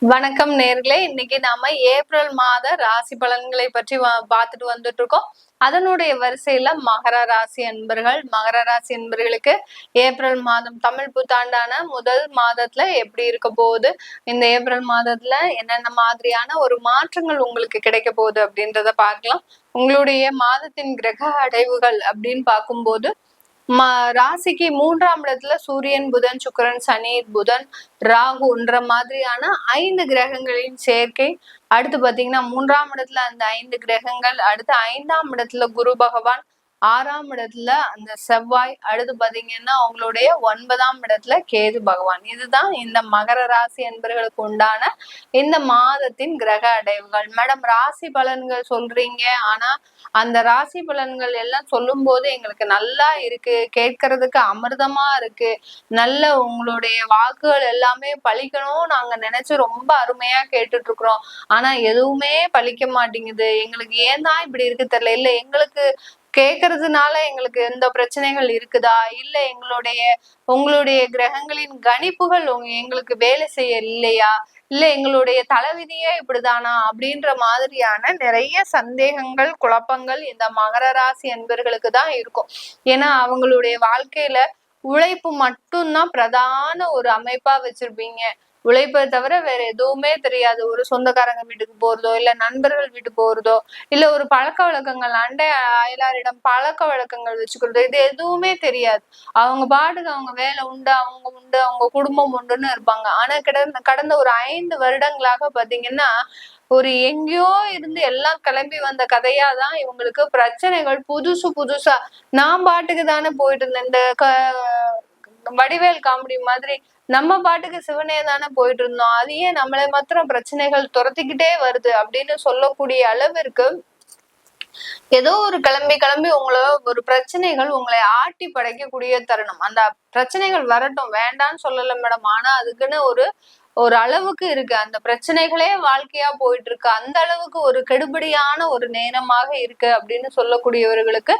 வணக்கம் நேர்களே. இன்னைக்கு நாம ஏப்ரல் மாத ராசி பலன்களை பற்றி பார்த்துட்டு வந்துட்டு இருக்கோம். அதனுடைய வரிசையில மகர ராசி அன்பர்களுக்கு ஏப்ரல் மாதம் தமிழ் புத்தாண்டான முதல் மாதத்துல எப்படி இருக்க போகுது, இந்த ஏப்ரல் மாதத்துல என்னென்ன மாதிரியான ஒரு மாற்றங்கள் உங்களுக்கு கிடைக்க போகுது அப்படின்றத பார்க்கலாம். உங்களுடைய மாதத்தின் கிரக அடைவுகள் அப்படின்னு பார்க்கும்போது ராசிக்கு 3ஆம் இடத்துல சூரியன், புதன், சுக்கிரன், சனி, புதன், ராகுன்ற மாதிரியான 5 கிரகங்களின் சேர்க்கை. அடுத்து பாத்தீங்கன்னா 3ஆம் இடத்துல அந்த 5 கிரகங்கள், அடுத்து 5ஆம் இடத்துல குரு பகவான், 6ஆம் இடத்துல அந்த செவ்வாய், அடுத்து பாத்தீங்கன்னா அவங்களுடைய 9ஆம் இடத்துல கேது பகவான். இதுதான் இந்த மகர ராசி என்பவர்களுக்கு உண்டான இந்த மாதத்தின் கிரக அடைவுகள். மேடம், ராசி பலன்கள் சொல்றீங்க, ஆனா அந்த ராசி பலன்கள் எல்லாம் சொல்லும் போது எங்களுக்கு நல்லா இருக்கு, கேட்கறதுக்கு அமிர்தமா இருக்கு, நல்ல உங்களுடைய வாக்குகள் எல்லாமே பலிக்கணும் நாங்க நினைச்சு ரொம்ப அருமையா கேட்டுட்டு இருக்கிறோம். ஆனா எதுவுமே பலிக்க மாட்டேங்குது, எங்களுக்கு ஏன் தான் இப்படி இருக்கு தெரியல. இல்ல எங்களுக்கு கேக்குறதுனால எங்களுக்கு எந்த பிரச்சனைகள் இருக்குதா, இல்ல உங்களுடைய கிரகங்களின் கணிப்புகள் எங்களுக்கு வேலை செய்ய இல்லையா, இல்ல எங்களுடைய தலைவிதியே இப்படிதானா அப்படின்ற மாதிரியான நிறைய சந்தேகங்கள், குழப்பங்கள் இந்த மகர ராசி என்பர்களுக்கு தான் இருக்கும். ஏன்னா அவங்களுடைய வாழ்க்கையில உழைப்பு மட்டும்தான் பிரதான ஒரு அமைப்பா வச்சிருப்பீங்க. உழைப்பை தவிர வேற எதுவுமே தெரியாது. ஒரு சொந்தக்காரங்க வீட்டுக்கு போறதோ, இல்ல நண்பர்கள் வீட்டுக்கு போறதோ, இல்ல ஒரு பழக்க வழக்கங்கள், அண்டை அயலாரிடம் பழக்க வழக்கங்கள் வச்சுக்கிறதோ, இது எதுவுமே தெரியாது. அவங்க பாட்டுக்கு அவங்க வேலை உண்டு, அவங்க குடும்பம் உண்டுன்னு இருப்பாங்க. ஆனா கடந்த ஒரு 5 வருடங்களாக பாத்தீங்கன்னா ஒரு எங்கேயோ இருந்து எல்லாம் கிளம்பி வந்த கதையாதான் இவங்களுக்கு பிரச்சனைகள் புதுசா. நான் பாட்டுக்கு தானே போயிட்டு இருந்தேன், இந்த வடிவேல் காமெடி மாதிரி நம்ம பாட்டுக்கு சிவனே தானே போயிட்டு இருந்தோம், அதையே நம்மளை மாத்திரம் பிரச்சனைகள் துரத்திக்கிட்டே வருது அப்படின்னு சொல்லக்கூடிய அளவிற்கு ஏதோ ஒரு கிளம்பி உங்களை ஒரு பிரச்சனைகள் உங்களை ஆட்டி படைக்கக்கூடிய தருணம். அந்த பிரச்சனைகள் வரட்டும், வேண்டான்னு சொல்லல மேடம், ஆனா அதுக்குன்னு ஒரு அளவுக்கு இருக்கு. அந்த பிரச்சனைகளே வாழ்க்கையா போயிட்டு இருக்கு, அந்த அளவுக்கு ஒரு கெடுபடியான ஒரு நேரமாக இருக்கு அப்படின்னு சொல்லக்கூடியவர்களுக்கு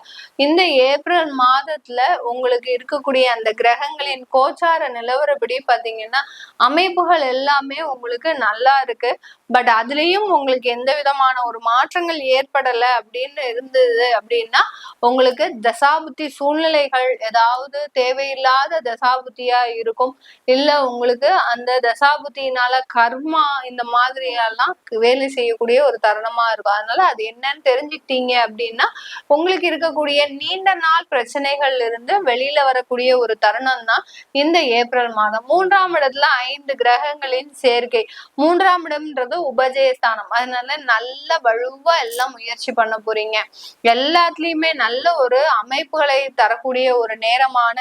இந்த ஏப்ரல் மாதத்துல உங்களுக்கு இருக்கக்கூடிய அந்த கிரகங்களின் கோச்சார நிலவரப்படி பாத்தீங்கன்னா அமைப்புகள் எல்லாமே உங்களுக்கு நல்லா இருக்கு. பட் அதுலயும் உங்களுக்கு எந்த விதமான ஒரு மாற்றங்கள் ஏற்படல அப்படின்னு இருந்தது அப்படின்னா உங்களுக்கு தசாபுத்தி சூழ்நிலைகள் ஏதாவது தேவையில்லாத தசாபுத்தியா இருக்கும். இல்ல உங்களுக்கு அந்த தசாபுத்தினால கர்மா இந்த மாதிரி எல்லாம் வேலை செய்யக்கூடிய ஒரு தருணமா இருக்கும். அதனால அது என்னன்னு தெரிஞ்சுக்கிட்டீங்க அப்படின்னா உங்களுக்கு இருக்கக்கூடிய நீண்ட நாள் பிரச்சனைகள்ல இருந்து வெளியில வரக்கூடிய ஒரு தருணம் தான் இந்த ஏப்ரல் மாதம். 3ஆம் இடத்துல 5 கிரகங்களின் சேர்க்கை. 3ஆம் இடம்ன்றது உபஜயஸ்தானம். அதனால நல்ல வலுவா எல்லாம் முயற்சி பண்ண போறீங்க. எல்லாத்துலயுமே நல்ல ஒரு அமைப்புகளை தரக்கூடிய ஒரு நேரமான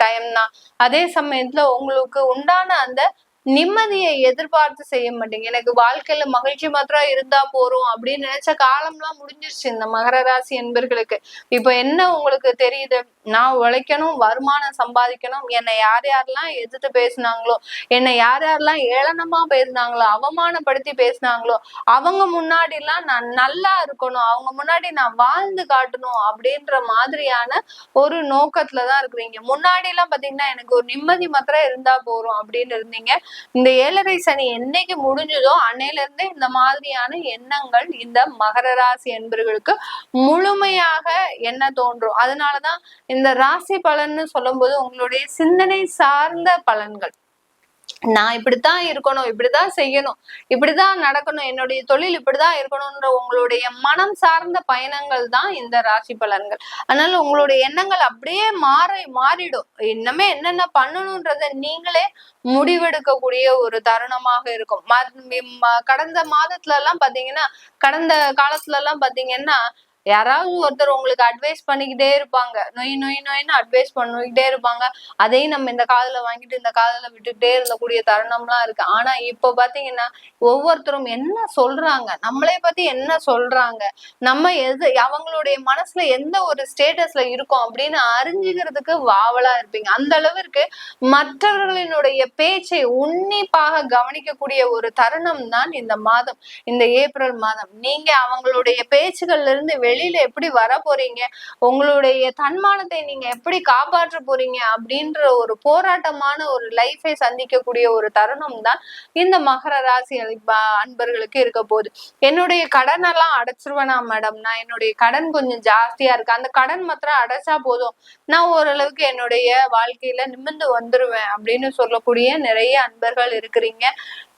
டைம் தான். அதே சமயத்துல உங்களுக்கு உண்டான அந்த நிம்மதியை எதிர்பார்த்து செய்ய மாட்டீங்க. எனக்கு வாழ்க்கையில மகிழ்ச்சி மாத்திரம் இருந்தா போறோம் அப்படின்னு நினைச்ச காலம்லாம் முடிஞ்சிருச்சு இந்த மகர ராசி என்பர்களுக்கு. இப்ப என்ன உங்களுக்கு தெரியுது, நான் உழைக்கணும், வருமானம் சம்பாதிக்கணும், என்னை யாரெல்லாம் எதிர்த்து பேசினாங்களோ, என்னை யாரெல்லாம் ஏளனமா பேசினாங்களோ, அவமானப்படுத்தி பேசினாங்களோ, அவங்க முன்னாடி எல்லாம் நான் நல்லா இருக்கணும், அவங்க முன்னாடி நான் வாழ்ந்து காட்டணும் அப்படின்ற மாதிரியான ஒரு நோக்கத்துலதான் இருக்கிறீங்க. முன்னாடி எல்லாம் பாத்தீங்கன்னா எனக்கு ஒரு நிம்மதி மாத்திரம் இருந்தா போறோம் அப்படின்னு இருந்தீங்க. இந்த 7.5 சனி என்னைக்கு முடிஞ்சதோ அன்னையில இருந்து இந்த மாதிரியான எண்ணங்கள் இந்த மகர ராசி என்பவர்களுக்கு முழுமையாக என்ன தோன்றும். அதனாலதான் இந்த ராசி பலன்னு சொல்லும் போது உங்களுடைய சிந்தனை சார்ந்த பலன்கள், நான் இப்படித்தான் இருக்கணும், இப்படிதான் செய்யணும், இப்படிதான் நடக்கணும், என்னுடைய தொழில் இப்படிதான் இருக்கணும்ன்ற உங்களுடைய மனம் சார்ந்த பயணங்கள் தான் இந்த ராசி பலன்கள். அதனால உங்களுடைய எண்ணங்கள் அப்படியே மாறிடும். இன்னமே என்னென்ன பண்ணணும்ன்றத நீங்களே முடிவெடுக்கக்கூடிய ஒரு தருணமாக இருக்கும். கடந்த மாதத்துல எல்லாம் பாத்தீங்கன்னா, கடந்த காலத்துல எல்லாம் பாத்தீங்கன்னா யாராவது ஒருத்தர் உங்களுக்கு அட்வைஸ் பண்ணிக்கிட்டே இருப்பாங்க, நொயின்னு அட்வைஸ் பண்ணிக்கிட்டே இருப்பாங்க. அதையும் நம்ம இந்த காதுல வாங்கிட்டு இந்த காதுல விட்டுக்கிட்டே இருந்தக்கூடிய தருணம்லாம் இருக்கு. ஆனா இப்ப பாத்தீங்கன்னா ஒவ்வொருத்தரும் என்ன சொல்றாங்க, நம்மளே பத்தி என்ன சொல்றாங்க, நம்ம அவங்களுடைய மனசுல எந்த ஒரு ஸ்டேட்டஸ்ல இருக்கோம் அப்படின்னு அறிஞ்சுக்கிறதுக்கு வாவலா இருப்பீங்க. அந்த அளவிற்கு மற்றவர்களினுடைய பேச்சை உன்னிப்பாக கவனிக்கக்கூடிய ஒரு தருணம் தான் இந்த மாதம், இந்த ஏப்ரல் மாதம். நீங்க அவங்களுடைய பேச்சுகள்ல இருந்து வெளியில எப்படி வர போறீங்க, உங்களுடைய தன்மானத்தை நீங்க எப்படி காப்பாற்ற போறீங்க அப்படின்ற ஒரு போராட்டமான ஒரு லைஃபை சந்திக்கக்கூடிய ஒரு தருணம் தான் இந்த மகர ராசி அன்பர்களுக்கு இருக்க போகுது. என்னுடைய கடன் எல்லாம் அடைச்சிருவேனா மேடம், நான் என்னுடைய கடன் கொஞ்சம் ஜாஸ்தியா இருக்கு, அந்த கடன் மாத்திரம் அடைச்சா போதும், நான் ஓரளவுக்கு என்னுடைய வாழ்க்கையில நிமிர்ந்து வந்துருவேன் அப்படின்னு சொல்லக்கூடிய நிறைய அன்பர்கள் இருக்கிறீங்க.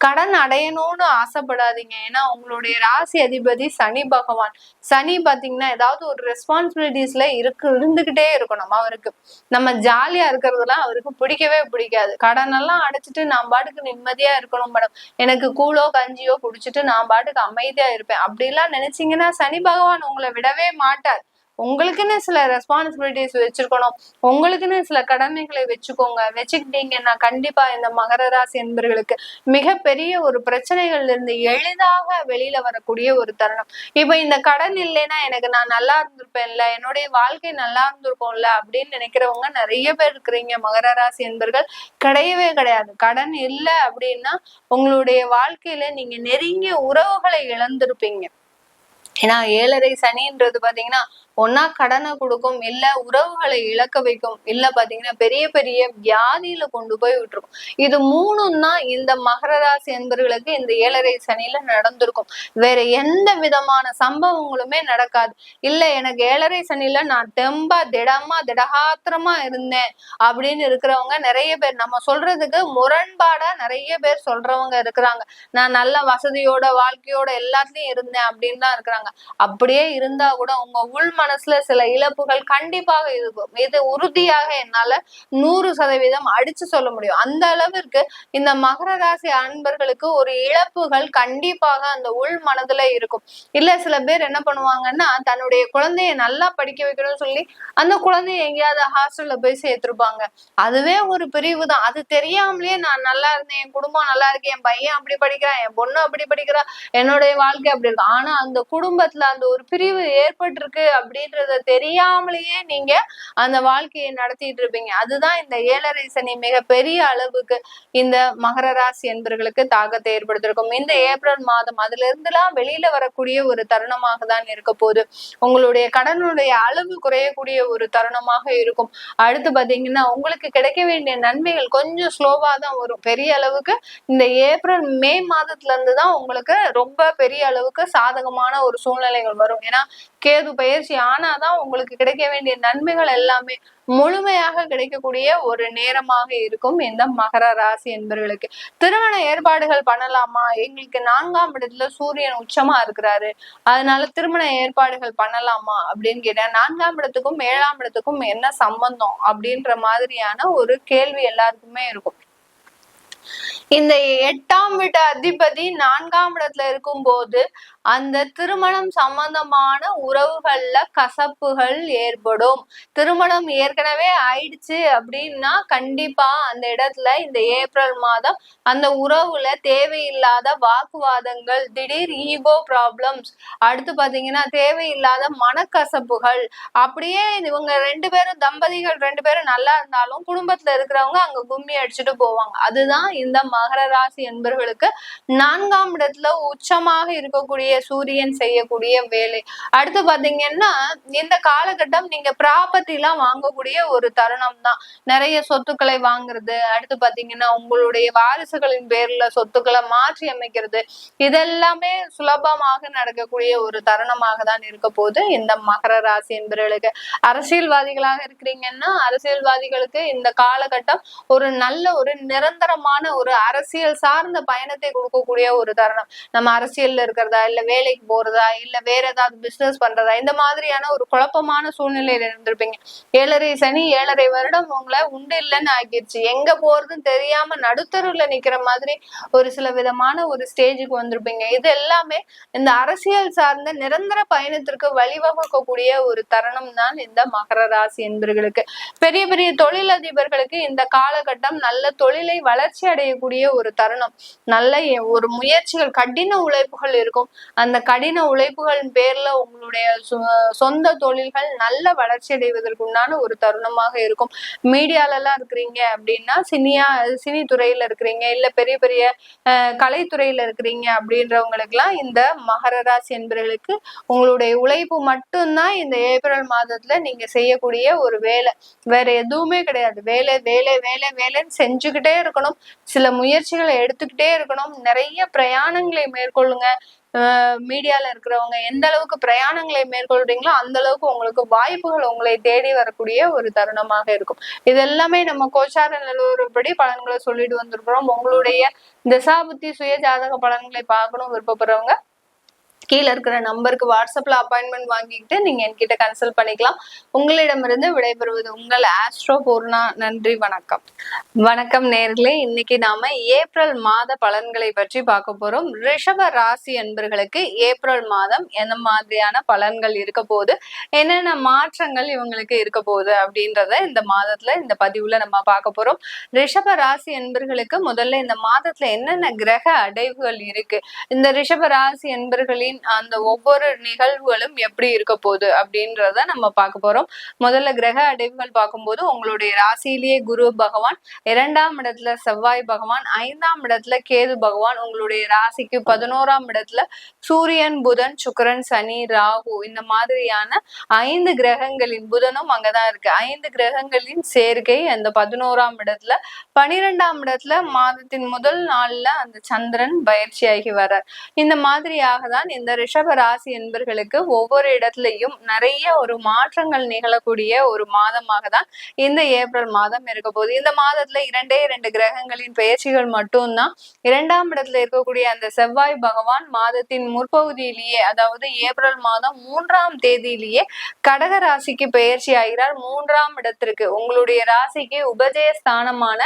கடன் அடையணும்னு ஆசைப்படாதீங்க. ஏன்னா உங்களுடைய ராசி அதிபதி சனி பகவான். சனி பாத்தீங்கன்னா ஏதாவது ஒரு ரெஸ்பான்சிபிலிட்டிஸ்ல இருந்துகிட்டே இருக்கணும் அவருக்கு. நம்ம ஜாலியா இருக்கிறதுலாம் அவருக்கு பிடிக்கவே பிடிக்காது. கடன் எல்லாம் அடைச்சிட்டு நான் பாட்டுக்கு நிம்மதியா இருக்கணும் மேடம், எனக்கு கூழோ கஞ்சியோ குடிச்சிட்டு நான் பாட்டுக்கு அமைதியா இருப்பேன் அப்படிலாம் நினைச்சீங்கன்னா சனி பகவான் உங்களை விடவே மாட்டார். உங்களுக்குன்னு சில ரெஸ்பான்சிபிலிட்டிஸ் வச்சிருக்கணும், உங்களுக்குன்னு சில கடமைகளை வச்சுக்கிட்டீங்கன்னா கண்டிப்பா இந்த மகர ராசி என்பவர்களுக்கு மிகப்பெரிய ஒரு பிரச்சனைகள்ல இருந்து எளிதாக வெளியில வரக்கூடிய ஒரு தருணம். இப்ப இந்த கடன் இல்லைன்னா எனக்கு நான் நல்லா இருந்திருப்பேன்ல, என்னுடைய வாழ்க்கை நல்லா இருந்திருக்கும்ல அப்படின்னு நினைக்கிறவங்க நிறைய பேர் இருக்கிறீங்க மகர ராசி என்பவர்கள். கிடையவே கிடையாது. கடன் இல்லை அப்படின்னா உங்களுடைய வாழ்க்கையில நீங்க நெருங்கிய உறவுகளை இழந்திருப்பீங்க. ஏன்னா 7.5 சனின்றது பாத்தீங்கன்னா ஒன்னா கடனை கொடுக்கும், இல்ல உறவுகளை இழக்க வைக்கும், இல்ல பாத்தீங்கன்னா பெரிய பெரிய வியாதியில கொண்டு போய் விட்டுருக்கும். இது மூணும் தான் இந்த மகர ராசி என்பவர்களுக்கு இந்த 7.5 சனியில நடந்திருக்கும். வேற எந்த விதமான சம்பவங்களுமே நடக்காது. இல்ல எனக்கு 7.5 சனியில நான் தெம்பா திடகாத்திரமா இருந்தேன் அப்படின்னு இருக்கிறவங்க நிறைய பேர், நம்ம சொல்றதுக்கு முரண்பாடா நிறைய பேர் சொல்றவங்க இருக்கிறாங்க. நான் நல்ல வசதியோட வாழ்க்கையோட எல்லாத்துலயும் இருந்தேன் அப்படின்னு தான் இருக்கிறாங்க. அப்படியே இருந்தா கூட உங்க உள் மனசுல சில இழப்புகள் கண்டிப்பாக இருக்கும். இது உறுதியாக என்னால 100% அடிச்சு சொல்ல முடியும். அந்த அளவிற்கு இந்த மகர ராசி அன்பர்களுக்கு ஒரு இழப்புகள் கண்டிப்பாக அந்த உள் மனதுல இருக்கும். இல்ல சில பேர் என்ன பண்ணுவாங்கன்னா தன்னுடைய குழந்தைய நல்லா படிக்க வைக்கணும்னு சொல்லி அந்த குழந்தைய எங்கேயாவது ஹாஸ்டல்ல போய் சேர்த்திருப்பாங்க. அதுவே ஒரு பிரிவு தான். அது தெரியாமலேயே நான் நல்லா இருந்தேன், என் குடும்பம் நல்லா இருக்கு, என் பையன் அப்படி படிக்கிறான், என் பொண்ணு அப்படி படிக்கிறா, என்னுடைய வாழ்க்கை அப்படி இருக்கு. ஆனா அந்த குடும்பத்துல அந்த ஒரு பிரிவு ஏற்பட்டிருக்கு அப்படின்றத தெரியாமலேயே நீங்க அந்த வாழ்க்கையை நடத்திட்டு இருப்பீங்க. அதுதான் இந்த 7.5 சனி மிக பெரிய அளவுக்கு இந்த மகர ராசி என்பவர்களுக்கு தாக்கத்தை ஏற்படுத்திருக்கும். இந்த ஏப்ரல் மாதம் அதுல இருந்துலாம் வெளியில வரக்கூடிய ஒரு தருணமாக தான் இருக்க போகுது. உங்களுடைய கடனுடைய அளவு குறையக்கூடிய ஒரு தருணமாக இருக்கும். அடுத்து பாத்தீங்கன்னா உங்களுக்கு கிடைக்க வேண்டிய நன்மைகள் கொஞ்சம் ஸ்லோவா தான் வரும். பெரிய அளவுக்கு இந்த ஏப்ரல் மே மாதத்துல இருந்துதான் உங்களுக்கு ரொம்ப பெரிய அளவுக்கு சாதகமான ஒரு சூழ்நிலைகள் வரும். ஏன்னா கேது பயிற்சி ஆனாதான் உங்களுக்கு கிடைக்க வேண்டிய நன்மைகள் எல்லாமே முழுமையாக கிடைக்கக்கூடிய ஒரு நேரமாக இருக்கும் இந்த மகர ராசி என்பவர்களுக்கு. திருமண ஏற்பாடுகள் பண்ணலாமா, எங்களுக்கு 4ஆம் இடத்துல சூரியன் உச்சமா இருக்கிறாரு, அதனால திருமண ஏற்பாடுகள் பண்ணலாமா அப்படின்னு கேட்டேன். 4ஆம் இடத்துக்கும் 7ஆம் இடத்துக்கும் என்ன சம்பந்தம் அப்படின்ற மாதிரியான ஒரு கேள்வி எல்லாருக்குமே இருக்கும். இந்த 8ஆம் வீட்டு அதிபதி 4ஆம் இடத்துல இருக்கும் போது அந்த திருமணம் சம்பந்தமான உறவுகள்ல கசப்புகள் ஏற்படும். திருமணம் ஏற்கனவே ஆயிடுச்சு அப்படின்னா கண்டிப்பா அந்த இடத்துல இந்த ஏப்ரல் மாதம் அந்த உறவுல தேவையில்லாத வாக்குவாதங்கள், திடீர் ஈகோ ப்ராப்ளம்ஸ், அடுத்து பாத்தீங்கன்னா தேவையில்லாத மனக்கசப்புகள், அப்படியே இவங்க 2 பேரும் தம்பதிகள் 2 பேரும் நல்லா இருந்தாலும் குடும்பத்துல இருக்கிறவங்க அங்க கும்மி அடிச்சுட்டு போவாங்க. அதுதான் இந்த மகர ராசி என்பவர்களுக்கு 4ஆம் இடத்துல உச்சமாக இருக்கக்கூடிய சூரியன் செய்யக்கூடிய வேலை. அடுத்து பாத்தீங்கன்னா இந்த காலகட்டம் நீங்க ப்ராப்பர்ட்டி எல்லாம் வாங்கக்கூடிய ஒரு தருணம் தான். நிறைய சொத்துக்களை வாங்குறது, அடுத்து பாத்தீங்கன்னா உங்களுடைய வாரிசுகளின் பேர்ல சொத்துக்களை மாற்றி அமைக்கிறது, இதெல்லாமே சுலபமாக நடக்கக்கூடிய ஒரு தருணமாக தான் இருக்க போது இந்த மகர ராசி என்பவர்களுக்கு. அரசியல்வாதிகளாக இருக்கிறீங்கன்னா அரசியல்வாதிகளுக்கு இந்த காலகட்டம் ஒரு நல்ல ஒரு நிரந்தரமான ஒரு அரசியல் சார்ந்த பயணத்தை கொடுக்கக்கூடிய ஒரு தருணம். நம்ம அரசியல்ல இருக்கிறதா, இல்ல வேலைக்கு போறதா, இல்ல வேற ஏதாவது பிசினஸ் பண்றதா, இந்த மாதிரியான ஒரு குழப்பமான சூழ்நிலையில இருந்திருப்பீங்க. 7.5 சனி 7.5 வருடம் உங்களை உண்டு இல்லைன்னு ஆக்கிடுச்சு. எங்க போறதுன்னு தெரியாம நடுத்தருவுல நிக்கிற மாதிரி ஒரு சில விதமான ஒரு ஸ்டேஜுக்கு வந்திருப்பீங்க. இது எல்லாமே இந்த அரசியல் சார்ந்த நிரந்தர பயணத்திற்கு வழிவகுக்கக்கூடிய ஒரு தருணம் தான் இந்த மகர ராசி என்பவர்களுக்கு. பெரிய பெரிய தொழிலதிபர்களுக்கு இந்த காலகட்டம் நல்ல தொழிலை வளர்ச்சி அடையக்கூடிய ஒரு தருணம். நல்ல ஒரு முயற்சிகள், கடின உழைப்புகள் இருக்கும். அந்த கடின உழைப்புகளின் பேர்ல உங்களுடைய சொந்த தொழில்கள் நல்ல வளர்ச்சி அடைவதற்கு உண்டான ஒரு தருணமாக இருக்கும். மீடியால எல்லாம் இருக்கிறீங்க அப்படின்னா, சினி துறையில இருக்கிறீங்க, இல்ல பெரிய பெரிய கலைத்துறையில இருக்கிறீங்க அப்படின்றவங்களுக்கு எல்லாம் இந்த மகர ராசி என்பவர்களுக்கு உங்களுடைய உழைப்பு மட்டும்தான் இந்த ஏப்ரல் மாதத்துல நீங்க செய்யக்கூடிய ஒரு வேலை. வேற எதுவுமே கிடையாது. வேலை வேலை வேலை வேலைன்னு செஞ்சுக்கிட்டே இருக்கணும். சில முயற்சிகளை எடுத்துக்கிட்டே இருக்கணும். நிறைய பிரயாணங்களை மேற்கொள்ளுங்க. மீடியால இருக்கிறவங்க எந்த அளவுக்கு பிரயாணங்களை மேற்கொள்றீங்களோ அந்த அளவுக்கு உங்களுக்கு வாய்ப்புகள் உங்களை தேடி வரக்கூடிய ஒரு தருணமாக இருக்கும். இது எல்லாமே நம்ம கோச்சார நிலவரப்படி பலன்களை சொல்லிட்டு வந்திருக்கிறோம். உங்களுடைய திசாபுத்தி சுய ஜாதக பலன்களை பார்க்கணும் விருப்பப்படுறவங்க கீழே இருக்கிற நம்பருக்கு வாட்ஸ்அப்ல அப்பாயின்மெண்ட் வாங்கிக்கிட்டு நீங்க என்கிட்ட கன்சல்ட் பண்ணிக்கலாம். உங்களிடமிருந்து விடைபெறுவது உங்கள் ஆஸ்ட்ரோ பூர்ணா. நன்றி, வணக்கம். வணக்கம் நேர்களே, இன்னைக்கு நாம ஏப்ரல் மாத பலன்களை பற்றி பார்க்க போறோம். ரிஷப ராசி என்பர்களுக்கு ஏப்ரல் மாதம் எந்த மாதிரியான பலன்கள் இருக்க போகுது, என்னென்ன மாற்றங்கள் இவங்களுக்கு இருக்க போகுது அப்படின்றத இந்த மாதத்துல இந்த பதிவுல நம்ம பார்க்க போறோம். ரிஷப ராசி என்பர்களுக்கு முதல்ல இந்த மாதத்துல என்னென்ன கிரக அடைவுகள் இருக்கு, இந்த ரிஷப ராசி என்பர்களின் அந்த ஒவ்வொரு நிகழ்வுகளும் எப்படி இருக்க போகுது அப்படின்றத நம்ம பார்க்க போறோம். முதல்ல கிரக அடைவுகள் பார்க்கும்போது உங்களுடைய ராசியிலேயே குரு பகவான், 2ஆம் இடத்துல செவ்வாய் பகவான், 5ஆம் இடத்துல கேது பகவான், உங்களுடைய ராசிக்கு 11ஆம் இடத்துல சூரியன், புதன், சுக்கிரன், சனி, ராகு, இந்த மாதிரியான 5 கிரகங்களின், புதனும் அங்கதான் இருக்கு, 5 கிரகங்களின் சேர்க்கை அந்த 11ஆம் இடத்துல. 12ஆம் இடத்துல மாதத்தின் முதல் நாள்ல அந்த சந்திரன் பயிற்சியாகி வர்றார். இந்த மாதிரியாக தான் இந்த ரிஷப ராசி என்பர்களுக்கு ஒவ்வொரு இடத்துலயும் நிறைய ஒரு மாற்றங்கள் நிகழக்கூடிய ஒரு மாதமாக தான் இந்த ஏப்ரல் மாதம் இருக்க போகுது. இந்த மாதத்துல 2 கிரகங்களின் பெயர்ச்சிகள் மட்டும்தான். 2ஆம் இடத்துல இருக்கக்கூடிய அந்த செவ்வாய் பகவான் மாதத்தின் முற்பகுதியிலேயே, அதாவது ஏப்ரல் மாதம் 3ஆம் தேதியிலேயே கடக ராசிக்கு பெயர்ச்சி ஆகிறார். 3ஆம் இடத்திற்கு, உங்களுடைய ராசிக்கு உபஜய ஸ்தானமான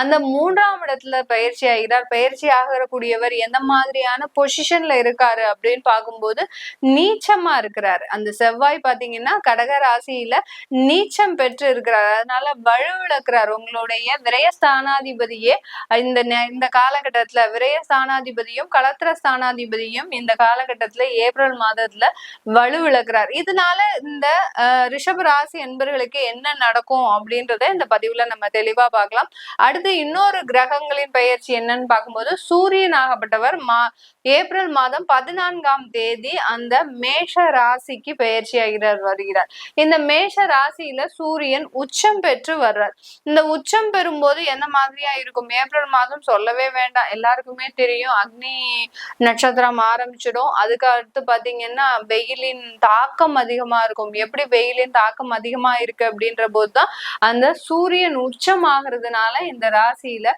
அந்த 3ஆம் இடத்துல பயிற்சி ஆகிறார். பயிற்சி ஆகக்கூடியவர் எந்த மாதிரியான பொசிஷன்ல இருக்காரு அப்படின்னு பார்க்கும்போது நீச்சமா இருக்கிறார். அந்த செவ்வாய் பாத்தீங்கன்னா கடக ராசியில நீச்சம் பெற்று இருக்கிறார். அதனால வலுவிழக்கிறார். உங்களுடைய விரயஸ்தானாதிபதியே இந்த காலகட்டத்துல விரயஸ்தானாதிபதியும் களத்திர ஸ்தானாதிபதியும் இந்த காலகட்டத்துல ஏப்ரல் மாதத்துல வலுவிழக்கிறார். இதனால இந்த ரிஷப ராசி என்பர்களுக்கு என்ன நடக்கும் அப்படின்றத இந்த பதிவுல நம்ம தெளிவா பார்க்கலாம். அடுத்து இன்னொரு கிரகங்களின் பெயர்ச்சி என்னன்னு பார்க்கும்போது சூரியன் ஆகப்பட்டவர் ஏப்ரல் மாதம் 14ஆம் தேதி அந்த மேஷ ராசிக்கு பெயர்ச்சியாகிறார் வருகிறார். இந்த மேஷ ராசியில சூரியன் உச்சம் பெற்று வர்றார். இந்த உச்சம் பெறும்போது எந்த மாதிரியா இருக்கும் ஏப்ரல் மாதம் சொல்லவே வேண்டாம், எல்லாருக்குமே தெரியும். அக்னி நட்சத்திரம் ஆரம்பிச்சிடும். அதுக்கு அடுத்து பாத்தீங்கன்னா வெயிலின் தாக்கம் அதிகமா இருக்கும். எப்படி வெயிலின் தாக்கம் அதிகமா இருக்கு அப்படின்ற போதுதான் அந்த சூரியன் உச்சம் ஆகிறதுனால இந்த ராசியில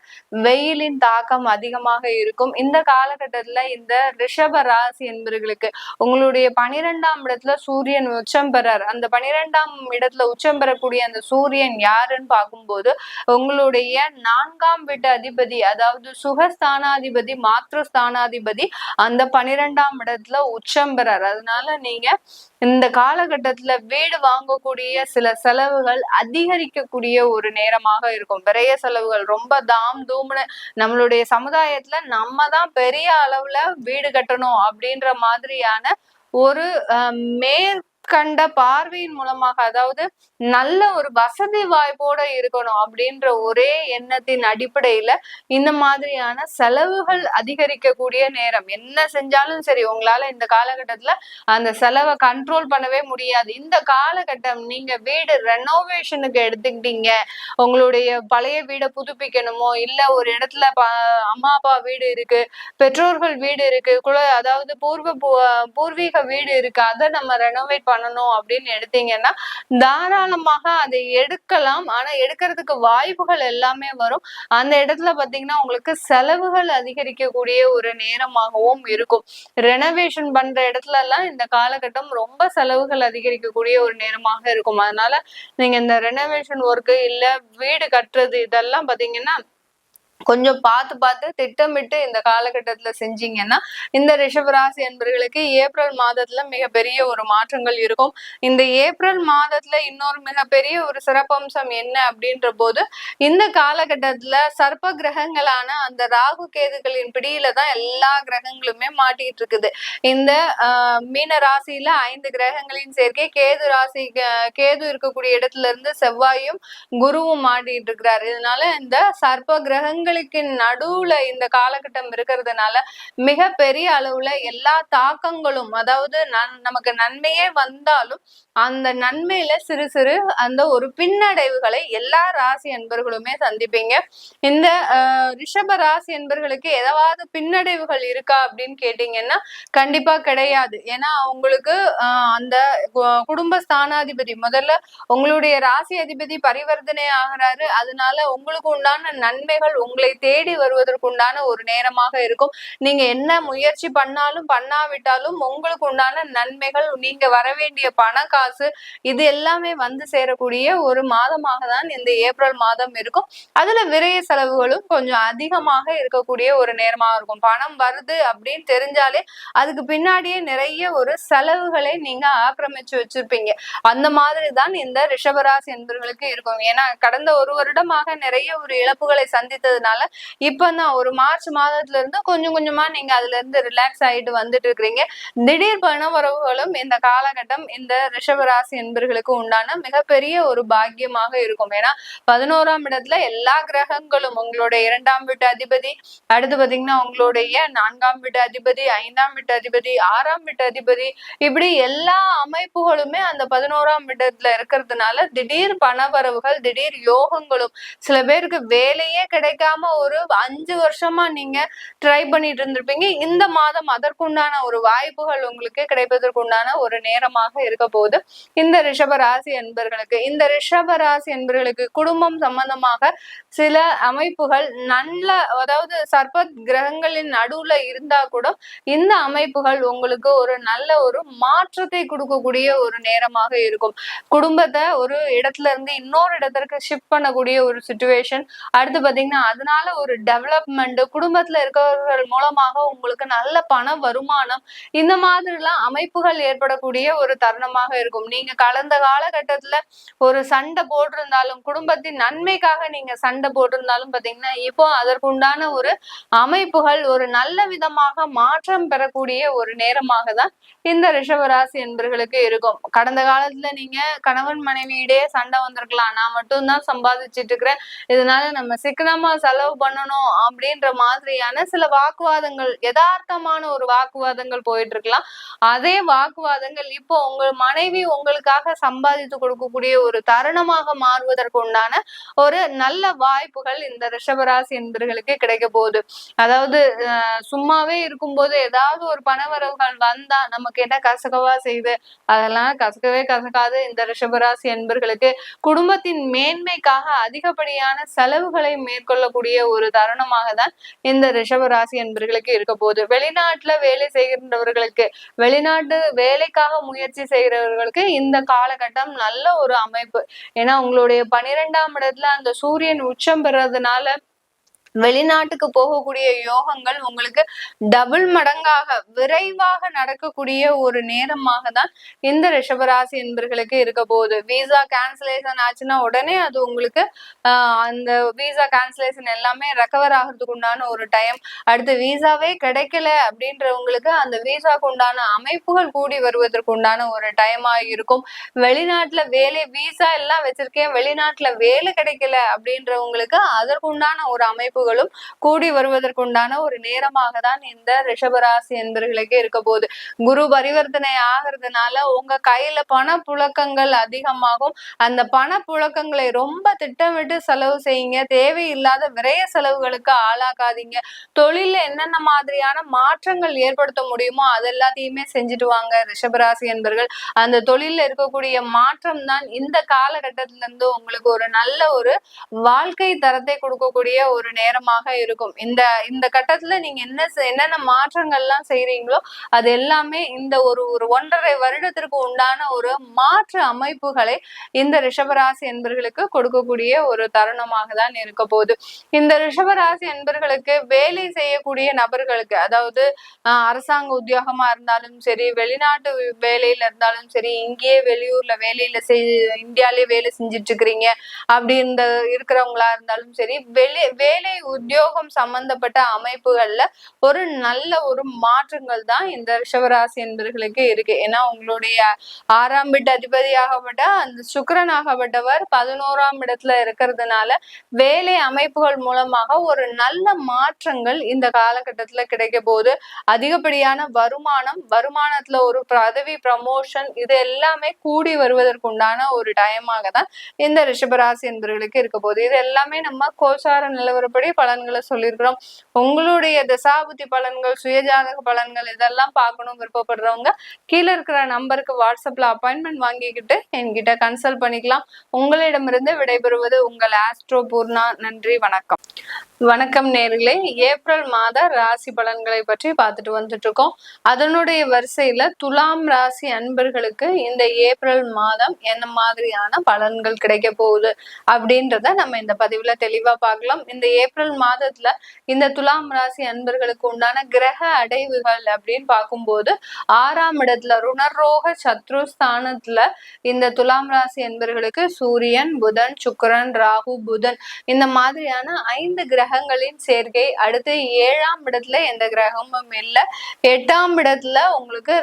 வெயிலின் தாக்கம் அதிகமாக இருக்கும். இந்த காலகட்டத்துல இந்த ரிஷப ராசி என்பவர்களுக்கு உங்களுடைய 12ஆம் இடத்துல சூரியன் உச்சம் பெறார். அந்த 12ஆம் இடத்துல உச்சம் பெறக்கூடிய அந்த சூரியன் யாருன்னு பார்க்கும்போது உங்களுடைய 4ஆம் வீட்டு அதிபதி, அதாவது சுகஸ்தானாதிபதி, மாத்ருஸ்தானாதிபதி அந்த 12ஆம் இடத்துல உச்சம் பெறார். அதனால நீங்க இந்த காலகட்டத்துல வீடு வாங்கக்கூடிய சில செலவுகள் அதிகரிக்கக்கூடிய ஒரு நேரமாக இருக்கும். விரைய செலவுகள் ரொம்ப தாம் தூம்னு நம்மளுடைய சமுதாயத்துல நம்ம தான் பெரிய அளவுல வீடு கட்டணும் அப்படின்ற மாதிரியான ஒரு மேற்கண்ட பார்வையின் மூலமாக, அதாவது நல்ல ஒரு வசதி வாய்ப்போட இருக்கணும் அப்படின்ற ஒரே எண்ணத்தின் அடிப்படையில இந்த மாதிரியான செலவுகள் அதிகரிக்கக்கூடிய நேரம். என்ன செஞ்சாலும் சரி உங்களால இந்த காலகட்டத்துல அந்த செலவை கண்ட்ரோல் பண்ணவே முடியாது. இந்த காலகட்டம் நீங்க வீடு ரெனோவேஷனுக்கு எடுத்துக்கிட்டீங்க, உங்களுடைய பழைய வீடை புதுப்பிக்கணுமோ, இல்ல ஒரு இடத்துல அம்மா அப்பா வீடு இருக்கு, பெற்றோர்கள் வீடு இருக்கு, அதாவது பூர்வீக வீடு இருக்கு, அதை நம்ம ரெனோவேட் பண்ணணும் அப்படின்னு எடுத்தீங்கன்னா தாராளமாக அதை எடுக்கலாம். ஆனா எடுக்கிறதுக்கு வாய்ப்புகள் எல்லாமே வரும். அந்த இடத்துல பாத்தீங்கன்னா உங்களுக்கு செலவுகள் அதிகரிக்கக்கூடிய ஒரு நேரமாகவும் இருக்கும். ரெனோவேஷன் பண்ற இடத்துல எல்லாம் இந்த காலகட்டம் ரொம்ப செலவுகள் அதிகரிக்கக்கூடிய ஒரு நேரமாக இருக்கும். அதனால நீங்க இந்த ரெனோவேஷன் ஒர்க்கு இல்ல வீடு கட்டுறது இதெல்லாம் பாத்தீங்கன்னா கொஞ்சம் பார்த்து பார்த்து திட்டமிட்டு இந்த காலகட்டத்துல செஞ்சீங்கன்னா இந்த ரிஷபராசி என்பர்களுக்கு ஏப்ரல் மாதத்துல மிகப்பெரிய ஒரு மாற்றங்கள் இருக்கும். இந்த ஏப்ரல் மாதத்துல இன்னொரு மிகப்பெரிய ஒரு சிறப்பம்சம் என்ன அப்படின்ற போது, இந்த காலகட்டத்துல சர்ப்ப கிரகங்களான அந்த ராகு கேதுகளின் பிடியில தான் எல்லா கிரகங்களுமே மாட்டிட்டு இருக்குது. இந்த மீன ராசியில 5 கிரகங்களின் சேர்க்கை, கேது ராசி கேது இருக்கக்கூடிய இடத்துல இருந்து செவ்வாயும் குருவும் மாட்டிட்டு இருக்கிறார். இதனால இந்த சர்ப்ப கிரகங்கள் நடுவுல இந்த காலகட்டம் இருக்கிறதுனால மிக பெரிய அளவுல எல்லா தாக்கங்களும், அதாவது நமக்கு நன்மையே வந்தாலும் அந்த நன்மையில சிறு சிறு அந்த ஒரு பின்னடைவுகளை எல்லா ராசி என்பர்களுமே சந்திப்பீங்க. இந்த ரிஷப ராசி என்பர்களுக்கு ஏதாவது பின்னடைவுகள் இருக்கா அப்படின்னு கேட்டீங்கன்னா கண்டிப்பா கிடையாது. ஏன்னா உங்களுக்கு அந்த குடும்ப ஸ்தானாதிபதி முதல்ல உங்களுடைய ராசி அதிபதி பரிவர்த்தனை ஆகிறாரு. அதனால உங்களுக்கு உண்டான நன்மைகள் உங்களை தேடி வருவதற்குண்டான ஒரு நேரமாக இருக்கும். நீங்க என்ன முயற்சி பண்ணாலும் பண்ணாவிட்டாலும் உங்களுக்கு உண்டான நன்மைகள், நீங்க வர வேண்டிய பண காசு, இது எல்லாமே வந்து சேரக்கூடிய ஒரு மாதமாக தான் இந்த ஏப்ரல் மாதம் இருக்கும். அதுல விரைய செலவுகளும் கொஞ்சம் அதிகமாக இருக்கக்கூடிய ஒரு நேரமாக இருக்கும். பணம் வருது அப்படின்னு தெரிஞ்சாலே அதுக்கு பின்னாடியே நிறைய ஒரு செலவுகளை நீங்க ஆக்கிரமிச்சு வச்சிருப்பீங்க. அந்த மாதிரிதான் இந்த ரிஷபராசி என்பவர்களுக்கு இருக்கும். ஏன்னா கடந்த ஒரு வருடமாக நிறைய ஒரு இழப்புகளை சந்தித்ததுனால இப்பதான் ஒரு மார்ச் மாதத்துல இருந்து கொஞ்சம் கொஞ்சமா நீங்க அதுல இருந்து ரிலாக்ஸ் ஆயிட்டு வந்துட்டு இருக்கிறீங்க. திடீர் பண வரவுகளும் இந்த காலகட்டம் இந்த ரிஷபராசி என்பர்களுக்கு உண்டான மிகப்பெரிய ஒரு பாக்கியமாக இருக்கும். ஏன்னா 11ஆம் இடத்துல எல்லா கிரகங்களும், உங்களுடைய 2ஆம் வீட்டு அதிபதி, அடுத்து பாத்தீங்கன்னா உங்களுடைய 4ஆம் வீட்டு அதிபதி, 5ஆம் வீட்டு அதிபதி, 6ஆம் வீட்டு அதிபதி, இப்படி எல்லா அமைப்புகளுமே அந்த 11ஆம் இடத்துல இருக்கிறதுனால திடீர் பணவரவுகள், திடீர் யோகங்களும், சில பேருக்கு வேலையே கிடைக்காம ஒரு 5 வருஷமா நீங்க ட்ரை பண்ணிட்டு இருந்திருப்பீங்க. இந்த மாதம் அதற்குண்டான ஒரு வாய்ப்புகள் உங்களுக்கு கிடைப்பதற்குண்டான ஒரு நேரமாக இருக்க போது இந்த ரிஷபராசி என்பர்களுக்கு. இந்த ரிஷபராசி என்பர்களுக்கு குடும்பம் சம்பந்தமாக சில அமைப்புகள் நல்ல, அதாவது சர்ப்ப கிரகங்களின் நடுவுல இருந்தா கூட இந்த அமைப்புகள் உங்களுக்கு ஒரு நல்ல ஒரு மாற்றத்தை கொடுக்கக்கூடிய ஒரு நேரமாக இருக்கும். குடும்பத்தை ஒரு இடத்துல இருந்து இன்னொரு இடத்திற்கு ஷிஃப்ட் பண்ணக்கூடிய ஒரு சிச்சுவேஷன், அடுத்து பாத்தீங்கன்னா அதனால ஒரு டெவலப்மெண்ட், குடும்பத்துல இருக்கிறவர்கள் மூலமாக உங்களுக்கு நல்ல பண வருமானம், இந்த மாதிரி எல்லாம் அமைப்புகள் ஏற்படக்கூடிய ஒரு தருணமாக இருக்கும். நீங்க கடந்த காலகட்டத்துல ஒரு சண்டை போட்டிருந்தாலும், குடும்பத்தின் நன்மைக்காக நீங்க சண்டை போட்டிருந்தாலும் பாத்தீங்கன்னா இப்போ அதற்குண்டான ஒரு அமைப்புகள் ஒரு நல்ல விதமாக மாற்றம் பெறக்கூடிய ஒரு நேரமாக தான் இந்த ரிஷபராசி என்பர்களுக்கு இருக்கும். கடந்த காலத்துல நீங்க கணவன் மனைவியிடையே சண்டை வந்திருக்கலாம், நான் மட்டும்தான் சம்பாதிச்சுட்டு இருக்கிறேன், இதனால நம்ம சிக்கனமா செலவு பண்ணணும் அப்படின்ற மாதிரியான சில வாக்குவாதங்கள், யதார்த்தமான ஒரு வாக்குவாதங்கள் போயிட்டு இருக்கலாம். அதே வாக்குவாதங்கள் இப்போ உங்க மனைவி உங்களுக்காக சம்பாதித்து கொடுக்கக்கூடிய ஒரு தருணமாக மாறுவதற்கு உண்டான ஒரு நல்ல வாய்ப்புகள் இந்த ரிஷபராசி என்பர்களுக்கு கிடைக்க போகுது. அதாவது சும்மாவே இருக்கும்போது ஏதாவது ஒரு பணவரவுகள் வந்தா நமக்கு என்ன கசகவா செய்யுது, அதெல்லாம் கசக்கவே கசக்காது. இந்த ரிஷபராசி என்பர்களுக்கு குடும்பத்தின் மேன்மைக்காக அதிகப்படியான செலவுகளை மேற்கொள்ளக்கூடிய ஒரு தருணமாக தான் இந்த ரிஷபராசி என்பர்களுக்கு இருக்க போகுது. வெளிநாட்டுல வேலை செய்கின்றவர்களுக்கு, வெளிநாட்டு வேலைக்காக முயற்சி செய்கிறவர்களுக்கு இந்த காலகட்டம் நல்ல ஒரு அமைப்பு. ஏன்னா உங்களுடைய 12ஆம் இடத்துல அந்த சூரியன் உச்சம் பெறதுனால வெளிநாட்டுக்கு போகக்கூடிய யோகங்கள் உங்களுக்கு டபுள் மடங்காக விரைவாக நடக்கக்கூடிய ஒரு நேரமாக தான் இந்த ரிஷபராசி என்பர்களுக்கு இருக்க போகுது. விசா கேன்சலேஷன் ஆச்சுன்னா உடனே அது உங்களுக்கு அந்த விசா கேன்சலேஷன் எல்லாமே ரெக்கவர் ஆகிறதுக்கு உண்டான ஒரு டைம். அடுத்து விசாவே கிடைக்கல அப்படின்றவங்களுக்கு அந்த விசாக்கு உண்டான அமைப்புகள் கூடி வருவதற்கு உண்டான ஒரு டைமா இருக்கும். வெளிநாட்டுல வேலை விசா எல்லாம் வச்சிருக்கேன், வெளிநாட்டுல வேலை கிடைக்கல அப்படின்றவங்களுக்கு அதற்குண்டான ஒரு அமைப்பு கூடி வருவதற்குண்டான ஒரு நேரமாக தான் இந்த ரிஷபராசி என்பர்களுக்கு இருக்க போகுது. குரு பரிவர்த்தனை ஆகிறதுனால உங்க கையில பண புழக்கங்கள் அதிகமாகும். அந்த பண புழக்கங்களை ரொம்ப திட்டமிட்டு செலவு செய்யுங்க. தேவையில்லாத விரைய செலவுகளுக்கு ஆளாக்காதீங்க. தொழில என்னென்ன மாதிரியான மாற்றங்கள் ஏற்படுத்த முடியுமோ அது எல்லாத்தையுமே செஞ்சுட்டு வாங்க ரிஷபராசி என்பர்கள். அந்த தொழில இருக்கக்கூடிய மாற்றம் தான் இந்த காலகட்டத்தில இருந்து உங்களுக்கு ஒரு நல்ல ஒரு வாழ்க்கை தரத்தை கொடுக்கக்கூடிய ஒரு நேரம் நேரமாக இருக்கும். இந்த இந்த கட்டத்துல நீங்க என்னென்ன மாற்றங்கள்லாம் செய்றீங்களோ அது எல்லாமே இந்த ஒரு 1.5 வருடத்திற்கு உண்டான ஒரு மாற்று அமைப்புகளை இந்த ரிஷபராசி என்பர்களுக்கு கொடுக்கக்கூடிய ஒரு தருணமாக தான் இருக்க போகுது. இந்த ரிஷபராசி என்பர்களுக்கு வேலை செய்யக்கூடிய நபர்களுக்கு, அதாவது அரசாங்க உத்தியோகமா இருந்தாலும் சரி, வெளிநாட்டு வேலையில இருந்தாலும் சரி, இங்கேயே வெளியூர்ல வேலையில இந்தியாலே வேலை செஞ்சுட்டு இருக்கிறீங்க அப்படி இருக்கிறவங்களா இருந்தாலும் சரி, வேலை உத்தியோகம் சம்பந்தப்பட்ட அமைப்புகள்ல ஒரு நல்ல ஒரு மாற்றங்கள் தான் இந்த ரிஷபராசி என்பர்களுக்கு இருக்கு. ஏன்னா உங்களுடைய 6ஆம் வீட்டு அதிபதியாகப்பட்ட அந்த சுக்கிரனாகப்பட்டவர் 11ஆம் இடத்துல இருக்கிறதுனால வேலை அமைப்புகள் மூலமாக ஒரு நல்ல மாற்றங்கள் இந்த காலகட்டத்துல கிடைக்க போகுது. அதிகப்படியான வருமானத்துல ஒரு பதவி ப்ரமோஷன் இது எல்லாமே கூடி வருவதற்கு உண்டான ஒரு டைமாக தான் இந்த ரிஷபராசி என்பவர்களுக்கு இருக்க போகுது. இது எல்லாமே நம்ம கோசார நிலவரப்படி பலன்களை சொல்லியிருக்கிறோம். உங்களுடைய தசாபுத்தி பலன்கள், சுயஜாதக பலன்கள் இதெல்லாம் பார்க்கணும் விருப்பப்படுறவங்க கீழே இருக்கிற நம்பருக்கு வாட்ஸ்அப்ல அப்பாயின்மெண்ட் வாங்கிக்கிட்டு என்கிட்ட கன்சல்ட் பண்ணிக்கலாம். உங்களிடமிருந்து விடைபெறுவது உங்கள் ஆஸ்ட்ரோ பூர்ணா. நன்றி, வணக்கம். வணக்கம் நேர்களே, ஏப்ரல் மாத ராசி பலன்களை பற்றி பார்த்துட்டு வந்துட்டு இருக்கோம். அதனுடைய வரிசையில துலாம் ராசி அன்பர்களுக்கு இந்த ஏப்ரல் மாதம் என்ன மாதிரியான பலன்கள் கிடைக்க போகுது அப்படின்றத நம்ம இந்த பதிவுல தெளிவா பார்க்கலாம். இந்த ஏப்ரல் மாதத்துல இந்த துலாம் ராசி அன்பர்களுக்கு உண்டான கிரக அடைவுகள் அப்படின்னு பார்க்கும்போது 6ஆம் இடத்துல ருணரோக சத்ருஸ்தானத்துல இந்த துலாம் ராசி அன்பர்களுக்கு சூரியன், புதன், சுக்கிரன், ராகு, புதன் இந்த மாதிரியான 5 கிரகங்களின் சேர்க்கை. அடுத்து 7ஆம் இடத்துல எந்த கிரகமும் இல்லை. 8ஆம் இடத்துல உங்களுக்கு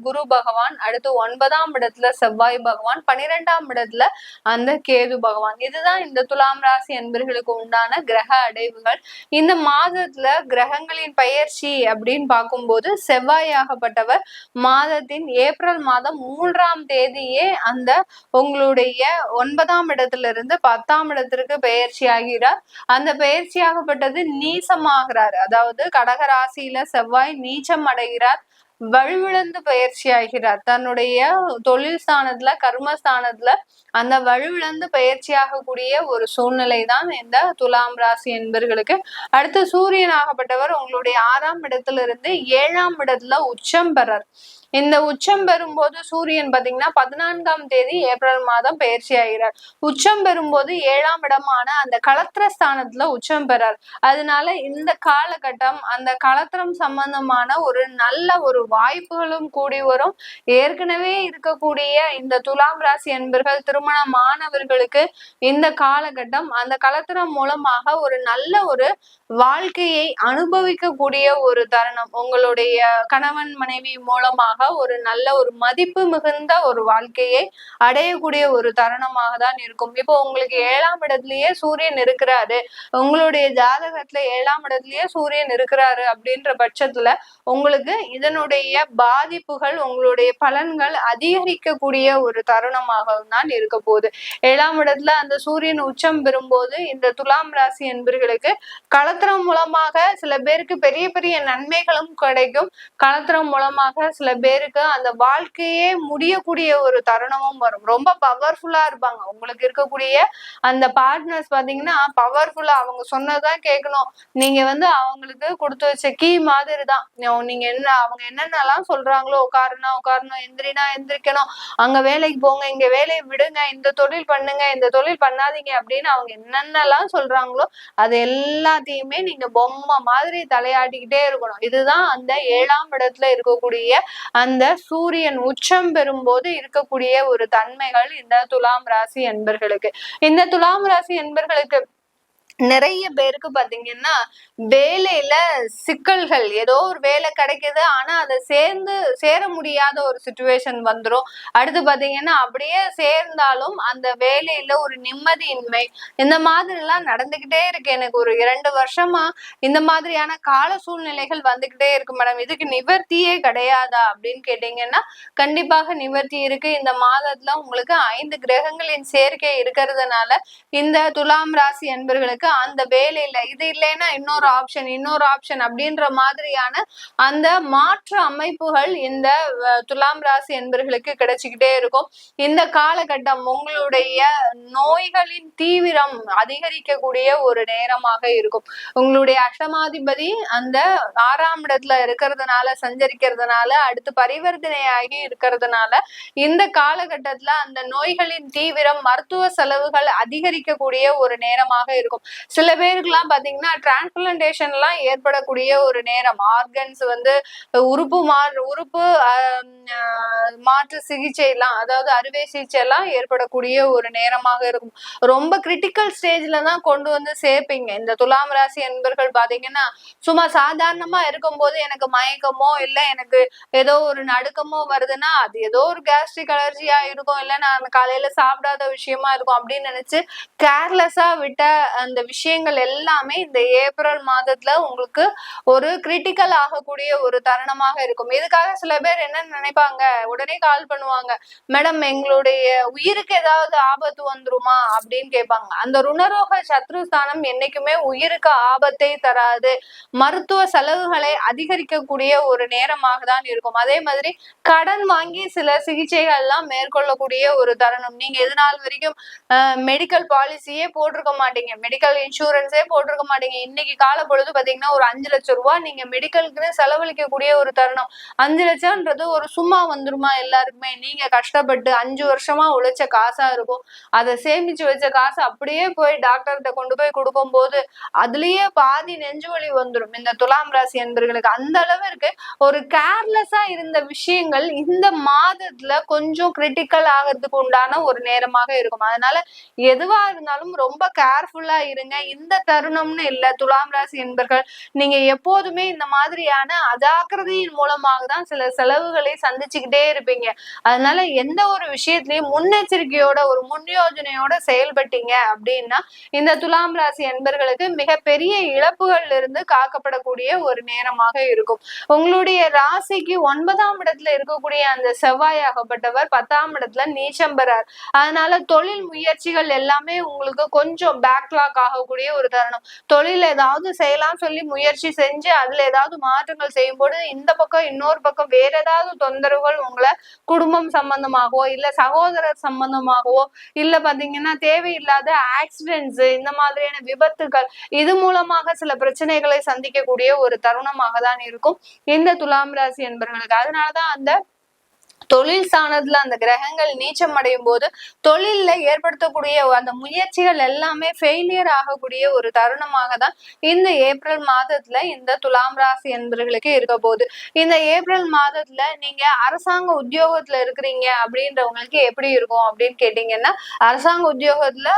குரு பகவான், அடுத்து 9ஆம் இடத்துல செவ்வாய் பகவான், 12ஆம் இடத்துல அந்த கேது பகவான். இதுதான் இந்த துலாம் ராசி என்பர்களுக்கு உண்டான கிரக அடைவுகள். இந்த மாதத்துல கிரகங்களின் பயிற்சி அப்படின்னு பார்க்கும்போது செவ்வாயாகப்பட்டவர் மாதத்தின் ஏப்ரல் மாதம் 3ஆம் தேதியே அந்த உங்களுடைய 9ஆம் இடத்துல இருந்து 10ஆம் இடத்திற்கு பயிற்சி ஆகிறார். அந்த பயிற்சியாகப்பட்டது நீசமாகிறார். அதாவது கடகராசியில செவ்வாய் நீச்சம் அடைகிறார், வலுவிழந்து பயிற்சி ஆகிறார். தன்னுடைய தொழில் ஸ்தானத்துல, கர்மஸ்தானத்துல அந்த வலுவிழந்து பயிற்சியாகக்கூடிய ஒரு சூழ்நிலை தான் இந்த துலாம் ராசி என்பர்களுக்கு. அடுத்து சூரியனாகப்பட்டவர் உங்களுடைய 6ஆம் இடத்துல இருந்து 7ஆம் இடத்துல உச்சம் பெறார். இந்த உச்சம் பெறும்போது சூரியன் பாத்தீங்கன்னா 14ஆம் தேதி ஏப்ரல் மாதம் பயிற்சி ஆகிறார். உச்சம் பெறும்போது 7ஆம் இடமான அந்த களத்திர ஸ்தானத்துல உச்சம் பெறார். அதனால இந்த காலகட்டம் அந்த களத்திரம் சம்பந்தமான ஒரு நல்ல ஒரு வாய்ப்புகளும் கூடி வரும். ஏற்கனவே இருக்கக்கூடிய இந்த துலாம் ராசி என்பர்கள் திருமணமானவர்களுக்கு இந்த காலகட்டம் அந்த களத்திரம் மூலமாக ஒரு நல்ல ஒரு வாழ்க்கையை அனுபவிக்கக்கூடிய ஒரு தருணம். உங்களுடைய கணவன் மனைவி மூலமாக ஒரு நல்ல ஒரு மதிப்பு மிகுந்த ஒரு வாழ்க்கையை அடையக்கூடிய ஒரு தருணமாக தான் இருக்கும். இப்போ உங்களுக்கு 7ஆம் இடத்துலயே சூரியன் இருக்கிறாரு, உங்களுடைய ஜாதகத்துல 7ஆம் இடத்துலயே சூரியன் இருக்கிறாரு அப்படின்ற பட்சத்துல உங்களுக்கு இதனுடைய பாதிப்புகள், உங்களுடைய பலன்கள் அதிகரிக்கக்கூடிய ஒரு தருணமாக தான் இருக்க போகுது. 7ஆம் இடத்துல அந்த சூரியன் உச்சம் பெறும்போது இந்த துலாம் ராசி என்பர்களுக்கு களத்திரம் மூலமாக சில பேருக்கு பெரிய பெரிய நன்மைகளும் கிடைக்கும். களத்திரம் மூலமாக சில பேருக்கு அந்த வாழ்க்கையே முடியக்கூடிய ஒரு தருணமும் வரும். ரொம்ப பவர்ஃபுல்லா இருப்பாங்க. உங்களுக்கு இருக்கக்கூடிய அந்த பார்ட்னர்ஸ் பாத்தீங்கன்னா பவர்ஃபுல்லா, அவங்க சொன்னதான் கேட்கணும். நீங்க அவங்களுக்கு கொடுத்து வச்ச கீ மாதிரி தான். நீங்க அவங்க என்னென்னலாம் சொல்றாங்களோ, உட்காரணும், எந்திரினா எந்திரிக்கணும், அங்க வேலைக்கு போங்க, இங்க வேலையை விடுங்க, இந்த தொழில் பண்ணுங்க, இந்த தொழில் பண்ணாதீங்க அப்படின்னு அவங்க என்னென்னலாம் சொல்றாங்களோ அது எல்லாத்தையுமே நீங்க பொம்மை மாதிரி தலையாட்டிக்கிட்டே இருக்கணும். இதுதான் அந்த 7ஆம் இடத்துல இருக்கக்கூடிய அந்த சூரியன் உச்சம் பெறும்போது இருக்கக்கூடிய ஒரு தன்மைகள் இந்த துலாம் ராசி என்பர்களுக்கு. இந்த துலாம் ராசி என்பர்களுக்கு நிறைய பேருக்கு பாத்தீங்கன்னா வேலையில சிக்கல்கள், ஏதோ ஒரு வேலை கிடைக்குது ஆனா அதை சேர முடியாத ஒரு சிச்சுவேஷன் வந்துடும். அடுத்து பாத்தீங்கன்னா அப்படியே சேர்ந்தாலும் அந்த வேலையில ஒரு நிம்மதியின்மை இந்த மாதிரி எல்லாம் நடந்துகிட்டே இருக்கு. எனக்கு ஒரு 2 வருஷமா இந்த மாதிரியான கால சூழ்நிலைகள் வந்துகிட்டே இருக்கு மேடம், இதுக்கு நிவர்த்தியே கிடையாதா அப்படின்னு கேட்டீங்கன்னா கண்டிப்பாக நிவர்த்தி இருக்கு. இந்த மாதத்துல உங்களுக்கு 5 கிரகங்களின் சேர்க்கை இருக்கிறதுனால இந்த துலாம் ராசி என்பர்களுக்கு உங்களுக்கு அந்த வேலையில இது இல்லைன்னா இன்னொரு ஆப்ஷன் அப்படின்ற மாதிரியான அந்த மாற்று அமைப்புகள் இந்த துலாம் ராசி என்பர்களுக்கு கிடைச்சுக்கிட்டே இருக்கும். இந்த காலகட்டம் உங்களுடைய நோய்களின் தீவிரம் அதிகரிக்கக்கூடிய ஒரு நேரமாக இருக்கும். உங்களுடைய அஷ்டமாதிபதி அந்த 6ஆம் இடத்துல இருக்கிறதுனால, சஞ்சரிக்கிறதுனால, அடுத்து பரிவர்த்தனையாகி இருக்கிறதுனால இந்த காலகட்டத்துல அந்த நோய்களின் தீவிரம், மருத்துவ செலவுகள் அதிகரிக்கக்கூடிய ஒரு நேரமாக இருக்கும். சில பேருக்குலாம் பாத்தீங்கன்னா டிரான்ஸ்பிளான்டேஷன் எல்லாம் ஏற்படக்கூடிய ஒரு நேரம். ஆர்கன்ஸ் வந்து உறுப்பு மாற்று சிகிச்சை எல்லாம், அதாவது அறுவை சிகிச்சை எல்லாம் ஏற்படக்கூடிய ஒரு நேரமாக இருக்கும். ரொம்ப கிரிட்டிக்கல் ஸ்டேஜ்ல தான் கொண்டு வந்து சேர்ப்பீங்க. இந்த துலாம் ராசி என்பர்கள் பாத்தீங்கன்னா சும்மா சாதாரணமா இருக்கும்போது எனக்கு மயக்கமோ இல்ல எனக்கு ஏதோ ஒரு நடுக்கமோ வருதுன்னா அது ஏதோ ஒரு கேஸ்ட்ரிக் அலர்ஜியா இருக்கும், இல்ல நான் காலையில சாப்பிடாத விஷயமா இருக்கும் அப்படின்னு நினைச்சு கேர்லெஸ்ஸா விட்ட அந்த விஷயங்கள் எல்லாமே இந்த ஏப்ரல் மாதத்துல உங்களுக்கு ஒரு கிரிட்டிக்கல் ஆகக்கூடிய ஒரு தருணமாக இருக்கும். இதுக்காக சில பேர் என்ன நினைப்பாங்க, உடனே கால் பண்ணுவாங்க, மேடம் எங்களுடைய உயிருக்கு ஏதாவது ஆபத்து வந்துருமா அப்படின்னு கேட்பாங்க. அந்த ருணரோக சத்ருஸ்தானம் என்னைக்குமே உயிருக்கு ஆபத்தை தராது, மருத்துவ செலவுகளை அதிகரிக்கக்கூடிய ஒரு நேரமாக தான் இருக்கும். அதே மாதிரி கடன் வாங்கி சில சிகிச்சைகள் எல்லாம் மேற்கொள்ளக்கூடிய ஒரு தருணம். நீங்க எது நாள் வரைக்கும் மெடிக்கல் பாலிசியே போட்டிருக்க மாட்டீங்க, மெடிக்கல் இன்சூரன்ஸே போட்டிருக்க மாட்டீங்க. இன்னைக்கு கால பொழுது பாத்தீங்கன்னா ஒரு 5 லட்சம் ரூபாய் நீங்க மெடிக்கலுக்குன்னு செலவழிக்கக்கூடிய ஒரு தருணம். 5 லட்சம்ன்றது ஒரு சும்மா வந்துருமா எல்லாருக்குமே? நீங்க கஷ்டப்பட்டு 5 வருஷமா உழைச்ச காசா இருக்கும். அதை சேமிச்சு வச்ச காசு அப்படியே போய் டாக்டர்கிட்ட கொண்டு போய் கொடுக்கும் போது அதுலயே பாதி நெஞ்சு வலி வந்துடும் இந்த துலாம் ராசி என்பர்களுக்கு. அந்த அளவிற்கு ஒரு கேர்லெஸ்ஸா இருந்த விஷயங்கள் இந்த மாதத்துல கொஞ்சம் கிரிட்டிக்கல் ஆகிறதுக்கு உண்டான ஒரு நேரமாக இருக்கும். அதனால எதுவா இருந்தாலும் ரொம்ப கேர்ஃபுல்லா இருங்க. இந்த தருணம்னு இல்ல, துலாம் ராசி என்பர்கள் நீங்க எப்போதுமே இந்த மாதிரியான அஜாக்கிரதையின் மூலமாக தான் சில செலவுகளை சந்திச்சுக்கிட்டே இருப்பீங்க. அதனால எந்த ஒரு விஷயத்திலையும் முன்னெச்சரிக்கையோட ஒரு முன் யோஜனையோட செயல்பட்டீங்க அப்படின்னா இந்த துலாம் ராசி என்பர்களுக்கு மிகப்பெரிய இழப்புகள்ல இருந்து காக்கப்படக்கூடிய ஒரு நேரமாக இருக்கும். உங்களுடைய ராசிக்கு 9ஆம் இடத்துல இருக்கக்கூடிய அந்த செவ்வாய் ஆகப்பட்டவர் 10ஆம் இடத்துல நீச்சம் பெறார். அதனால தொழில் முயற்சிகள் எல்லாமே உங்களுக்கு கொஞ்சம் பேக்லாக் ஆகக்கூடிய ஒரு தருணம். தொழில் ஏதாவது செய்யலாம் சொல்லி முயற்சி செஞ்சு அதுல ஏதாவது மாற்றங்கள் செய்யும் போது இந்த பக்கம் இன்னொரு பக்கம் வேற ஏதாவது தொந்தரவுகள் உங்களை குடும்பம் சம்பந்தமாகவோ இல்ல சகோதரர் சம்பந்தமாகவோ இல்ல பாத்தீங்கன்னா தேவையில்லாத ஆக்சிடென்ட்ஸ், இந்த மாதிரியான விபத்துகள், இது மூலமாக சில பிரச்சனைகளை சந்திக்கக்கூடிய ஒரு தருணமாக தான் இருக்கும் இந்த துலாம் ராசி என்பவர்களுக்கு. அதனாலதான் அந்த தொழில் ஸ்தானத்துல அந்த கிரகங்கள் நீச்சம் அடையும் போது தொழில்ல ஏற்படுத்தக்கூடிய அந்த முயற்சிகள் எல்லாமே ஃபெயிலியர் ஆகக்கூடிய ஒரு தருணமாக தான் இந்த ஏப்ரல் மாதத்துல இந்த துலாம் ராசி என்பவர்களுக்கு இருக்க போகுது. இந்த ஏப்ரல் மாதத்துல நீங்க அரசாங்க உத்தியோகத்துல இருக்கிறீங்க அப்படின்றவங்களுக்கு எப்படி இருக்கும் அப்படின்னு கேட்டீங்கன்னா, அரசாங்க உத்தியோகத்துல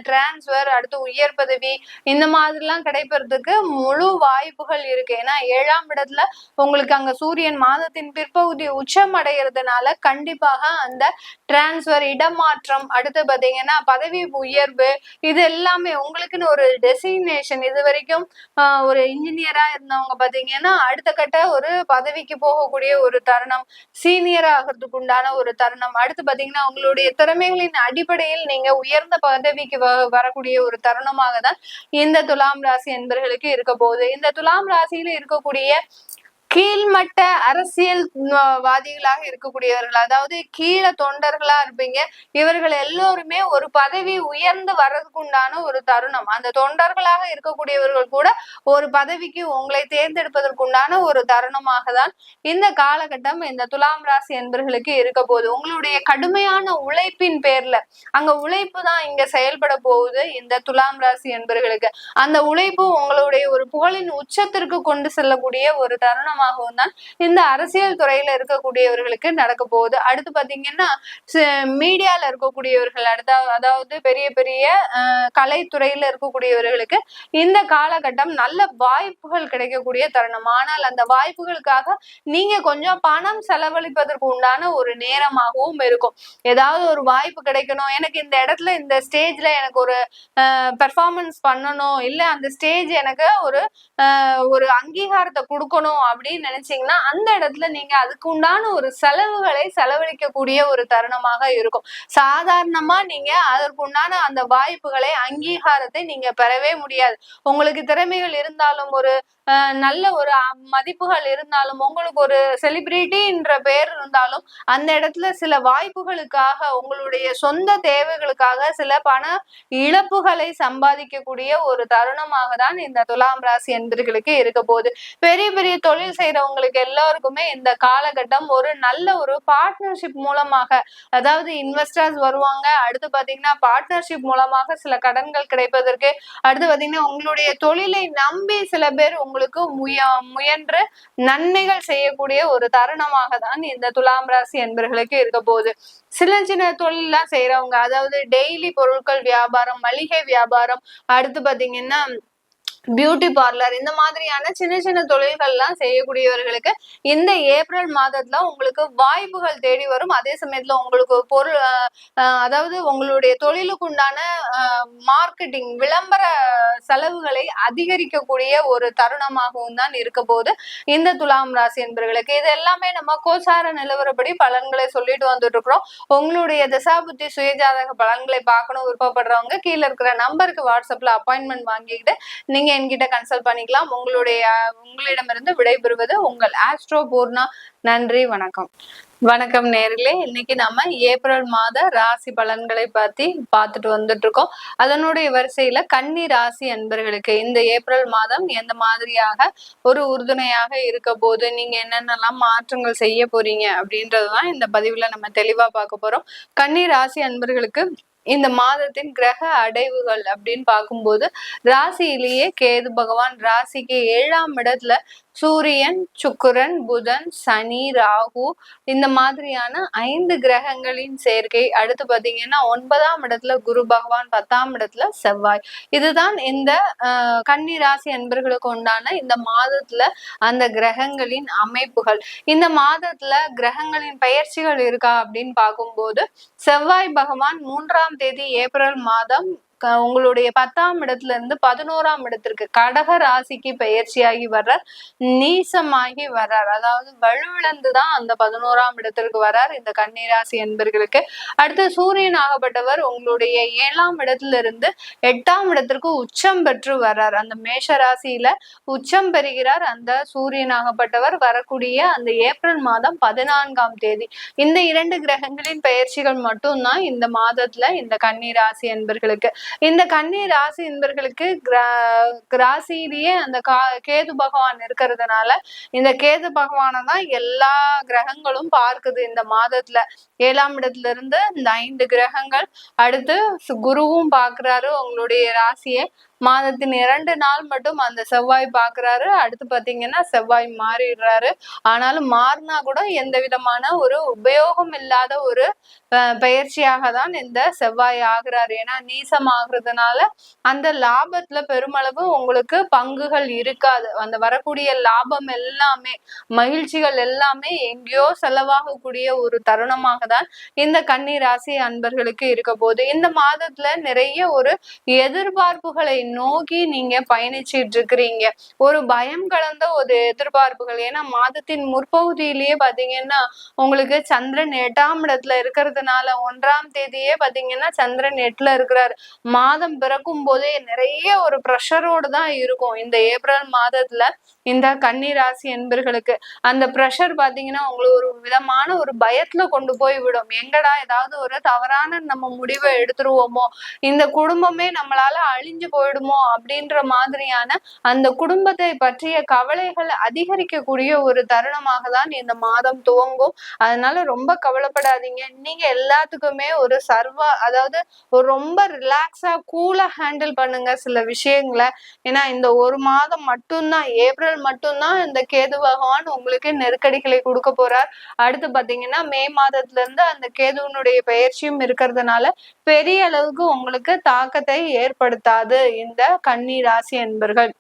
டிரான்ஸ்பர், அடுத்து உயர் பதவி, இந்த மாதிரிலாம் கிடைப்பதற்கு முழு வாய்ப்புகள் இருக்கு. ஏன்னா 7ஆம் இடத்துல உங்களுக்கு அங்க சூரியன் மாதத்தின் பிற்பகுதி உச்சம் அடைகிறதுனால கண்டிப்பாக அந்த டிரான்ஸ்பர், இடமாற்றம், அடுத்து பாத்தீங்கன்னா பதவி உயர்வு, இது எல்லாமே உங்களுக்குன்னு ஒரு டெசிக்னேஷன். இது வரைக்கும் ஒரு இன்ஜினியரா இருந்தவங்க பாத்தீங்கன்னா அடுத்த கட்ட ஒரு பதவிக்கு போகக்கூடிய ஒரு தருணம், சீனியர் ஆகிறதுக்கு உண்டான ஒரு தருணம். அடுத்து பாத்தீங்கன்னா உங்களுடைய திறமைகளின் அடிப்படையில் நீங்க உயர்ந்த பதவிக்கு வரக்கூடிய ஒரு தருணமாக தான் இந்த துலாம் ராசி என்பவர்களுக்கு இருக்க போகுது. இந்த துலாம் ராசியில இருக்கக்கூடிய கீழ்மட்ட அரசியல்வாதிகளாக இருக்கக்கூடியவர்கள், அதாவது கீழே தொண்டர்களா இருப்பீங்க, இவர்கள் எல்லோருமே ஒரு பதவி உயர்ந்து வர்றதுக்கு உண்டான ஒரு தருணம். அந்த தொண்டர்களாக இருக்கக்கூடியவர்கள் கூட ஒரு பதவிக்கு உங்களை தேர்ந்தெடுப்பதற்கு உண்டான ஒரு தருணமாக தான் இந்த காலகட்டம் இந்த துலாம் ராசி என்பவர்களுக்கு இருக்க போகுது. உங்களுடைய கடுமையான உழைப்பின் பேர்ல, அங்க உழைப்பு தான் இங்க செயல்பட போகுது இந்த துலாம் ராசி என்பவர்களுக்கு. அந்த உழைப்பு உங்களுடைய ஒரு புகழின் உச்சத்திற்கு கொண்டு செல்லக்கூடிய ஒரு தருணம் தான் இந்த அரசியல் துறையில இருக்கக்கூடியவர்களுக்கு நடக்க போகுது. அடுத்து பாத்தீங்கன்னா மீடியால இருக்கக்கூடியவர்கள், அதாவது பெரிய பெரிய கலைத்துறையில இருக்கக்கூடியவர்களுக்கு இந்த காலகட்டம் நல்ல வாய்ப்புகள் கிடைக்கக்கூடிய தருணம். ஆனால் அந்த வாய்ப்புகளுக்காக நீங்க கொஞ்சம் பணம் செலவழிப்பதற்கு உண்டான ஒரு நேரமாகவும் இருக்கும். ஏதாவது ஒரு வாய்ப்பு கிடைக்கணும், எனக்கு இந்த இடத்துல இந்த ஸ்டேஜ்ல எனக்கு ஒரு பெர்ஃபார்மன்ஸ் பண்ணணும், இல்ல அந்த ஸ்டேஜ் எனக்கு ஒரு அங்கீகாரத்தை கொடுக்கணும் அப்படின்னு அப்படின்னு நினைச்சீங்கன்னா அந்த இடத்துல நீங்க அதுக்கு உண்டான ஒரு செலவுகளை செலவழிக்கக்கூடிய ஒரு தருணமாக இருக்கும். சாதாரணமா நீங்க அதற்கு உண்டான அந்த வாய்ப்புகளை, அங்கீகாரத்தை நீங்க பெறவே முடியாது. உங்களுக்கு திறமைகள் இருந்தாலும், ஒரு நல்ல ஒரு மதிப்புகள் இருந்தாலும், உங்களுக்கு ஒரு செலிபிரிட்டின்ற பேர் இருந்தாலும், அந்த இடத்துல சில வாய்ப்புகளுக்காக, உங்களுடைய சொந்த தேவைகளுக்காக சில பண இழப்புகளை சம்பாதிக்கக்கூடிய ஒரு தருணமாக தான் இந்த துலாம் ராசி என்பர்களுக்கு இருக்க போகுது. பெரிய பெரிய தொழில் செய்யறவங்களுக்கு எல்லாருக்குமே இந்த காலகட்டம் ஒரு நல்ல ஒரு பார்ட்னர்ஷிப் மூலமாக, அதாவது இன்வெஸ்டர்ஸ் வருவாங்க, அடுத்து பாத்தீங்கன்னா பார்ட்னர்ஷிப் மூலமாக சில கடன்கள் கிடைப்பதற்கு, அடுத்து பாத்தீங்கன்னா உங்களுடைய தொழிலை நம்பி சில பேர் உங்களுக்கு முயன்று நன்மைகள் செய்யக்கூடிய ஒரு தருணமாக தான் இந்த துலாம் ராசி என்பர்களுக்கு இருக்க போகுது. சின்ன சின்ன தொழில் எல்லாம் செய்யறவங்க, அதாவது டெய்லி பொருட்கள் வியாபாரம், மளிகை வியாபாரம், அடுத்து பாத்தீங்கன்னா பியூட்டி பார்லர், இந்த மாதிரியான சின்ன சின்ன தொழில்கள் எல்லாம் செய்யக்கூடியவர்களுக்கு இந்த ஏப்ரல் மாதத்துல உங்களுக்கு வாய்ப்புகள் தேடி வரும். அதே சமயத்துல உங்களுக்கு பொருள் அதாவது உங்களுடைய தொழிலுக்கு உண்டான மார்க்கெட்டிங், விளம்பர செலவுகளை அதிகரிக்கக்கூடிய ஒரு தருணமாகவும் தான் இருக்க போது இந்த துலாம் ராசி என்பவர்களுக்கு. இது எல்லாமே நம்ம கோசார நிலவரப்படி பலன்களை சொல்லிட்டு வந்துட்டு இருக்கிறோம். உங்களுடைய தசாபுத்தி சுயஜாதக பலன்களை பார்க்கணும் விருப்பப்படுறவங்க கீழே இருக்கிற நம்பருக்கு வாட்ஸ்அப்ல அப்பாயின்மெண்ட் வாங்கிக்கிட்டு நீங்க என்கிட்ட கன்சல்ட் பண்ணிக்கலாம். உங்களிடமிருந்து விடைபெறுவது உங்கள் ஆஸ்ட்ரோ பூர்ணா. நன்றி, வணக்கம். வணக்கம் நேர்களே, இன்னைக்கு நம்ம ஏப்ரல் மாத ராசி பலன்களை பத்தி பார்த்துட்டு வந்துட்டு இருக்கோம். அதனுடைய வரிசையில கன்னி ராசி அன்பர்களுக்கு இந்த ஏப்ரல் மாதம் எந்த மாதிரியாக ஒரு உறுதுணையாக இருக்க போது, நீங்க என்னென்னலாம் மாற்றங்கள் செய்ய போறீங்க அப்படின்றதுதான் இந்த பதிவுல நம்ம தெளிவா பார்க்க போறோம். கன்னி ராசி அன்பர்களுக்கு இந்த மாதத்தின் கிரக அடைவுகள் அப்படின்னு பார்க்கும்போது, ராசியிலேயே கேது பகவான் ராசிக்கு 7ஆம் இடத்துல சூரியன், சுக்கிரன், புதன், சனி, ராகு, இந்த மாதிரியான 5 கிரகங்களின் சேர்க்கை. அடுத்து பாத்தீங்கன்னா 9ஆம் இடத்துல குரு பகவான், 10ஆம் இடத்துல செவ்வாய். இதுதான் இந்த கன்னி ராசி அன்பர்களுக்கு உண்டான இந்த மாதத்துல அந்த கிரகங்களின் அமைப்புகள். இந்த மாதத்துல கிரகங்களின் பெயர்ச்சிகள் இருக்கா அப்படின்னு பார்க்கும்போது, செவ்வாய் பகவான் 3ஆம் தேதி ஏப்ரல் மாதம் உங்களுடைய 10ஆம் இடத்துல இருந்து 11ஆம் இடத்திற்கு கடக ராசிக்கு பயிற்சியாகி வர்றார், நீசமாகி வர்றார். அதாவது வலுவிழந்துதான் அந்த 11ஆம் இடத்திற்கு வர்றார் இந்த கன்னிராசி என்பர்களுக்கு. அடுத்து சூரியன் ஆகப்பட்டவர் உங்களுடைய 7ஆம் இடத்துல இருந்து 8ஆம் இடத்திற்கு உச்சம் பெற்று வர்றார். அந்த மேஷ ராசியில உச்சம் பெறுகிறார் அந்த சூரியன் ஆகப்பட்டவர் வரக்கூடிய அந்த ஏப்ரல் மாதம் 14ஆம் தேதி. இந்த 2 கிரகங்களின் பயிற்சிகள் மட்டும்தான் இந்த மாதத்துல இந்த கன்னிராசி என்பர்களுக்கு. இந்த கன்னி ராசி என்பர்களுக்கு ராசியிலேயே அந்த கேது பகவான் இருக்கிறதுனால, இந்த கேது பகவானை தான் எல்லா கிரகங்களும் பார்க்குது இந்த மாதத்துல. 7ஆம் இடத்துல இருந்து இந்த 5 கிரகங்கள், அடுத்து குருவும் பாக்குறாரு உங்களுடைய ராசியை. மாதத்தின் 2 நாள் மட்டும் அந்த செவ்வாய் பாக்குறாரு. அடுத்து பாத்தீங்கன்னா செவ்வாய் மாறிடுறாரு. ஆனாலும் மாறினா கூட எந்த விதமான ஒரு உபயோகம் இல்லாத ஒரு பயிற்சியாக தான் இந்த செவ்வாய் ஆகுறாரு. ஏன்னா நீசம் ஆகுறதுனால அந்த லாபத்துல பெருமளவு உங்களுக்கு பங்குகள் இருக்காது. அந்த வரக்கூடிய லாபம் எல்லாமே, மகிழ்ச்சிகள் எல்லாமே எங்கேயோ செலவாகக்கூடிய ஒரு தருணமாக தான் இந்த கன்னி ராசி அன்பர்களுக்கு இருக்க போது. இந்த மாதத்துல நிறைய ஒரு எதிர்பார்ப்புகளை நோக்கி நீங்க பயணிச்சிட்டு இருக்கிறீங்க. ஒரு பயம் கலந்த ஒரு எதிர்பார்ப்புகள். ஏன்னா மாதத்தின் முற்பகுதியிலேயே பாத்தீங்கன்னா உங்களுக்கு சந்திரன் 8ஆம் இடத்துல இருக்கிறதுனால 1ஆம் தேதியே பாத்தீங்கன்னா சந்திரன் 8ல இருக்கிறாரு. மாதம் பிறக்கும் போதே நிறைய ஒரு ப்ரெஷரோடு தான் இருக்கும் இந்த ஏப்ரல் மாதத்துல இந்த கன்னி ராசி என்பர்களுக்கு. அந்த ப்ரெஷர் பாத்தீங்கன்னா உங்களுக்கு ஒரு விதமான ஒரு பயத்துல கொண்டு போய் விடும். எங்கடா ஏதாவது ஒரு தவறான நம்ம முடிவை எடுத்துருவோமோ, இந்த குடும்பமே நம்மளால அழிஞ்சு போயிடுமோ அப்படின்ற மாதிரியான அந்த குடும்பத்தை பற்றிய கவலைகள் அதிகரிக்கக்கூடிய ஒரு தருணமாக தான் இந்த மாதம் துவங்கும். அதனால ரொம்ப கவலைப்படாதீங்க. நீங்க எல்லாத்துக்குமே ஒரு அதாவது ஒரு ரொம்ப ரிலாக்ஸா கூலா ஹேண்டில் பண்ணுங்க சில விஷயங்களை. ஏன்னா இந்த ஒரு மாதம் மட்டும்தான், ஏப்ரல் மட்டும்தான் இந்த கேது பகவான் உங்களுக்கு நெருக்கடிகளை கொடுக்க போறார். அடுத்து பாத்தீங்கன்னா மே மாதத்துல இருந்து அந்த கேதுவனுடைய பெயர்ச்சியும் இருக்கிறதுனால பெரிய அளவுக்கு உங்களுக்கு தாக்கத்தை ஏற்படுத்தாது இந்த கன்னி ராசி என்பர்கள்.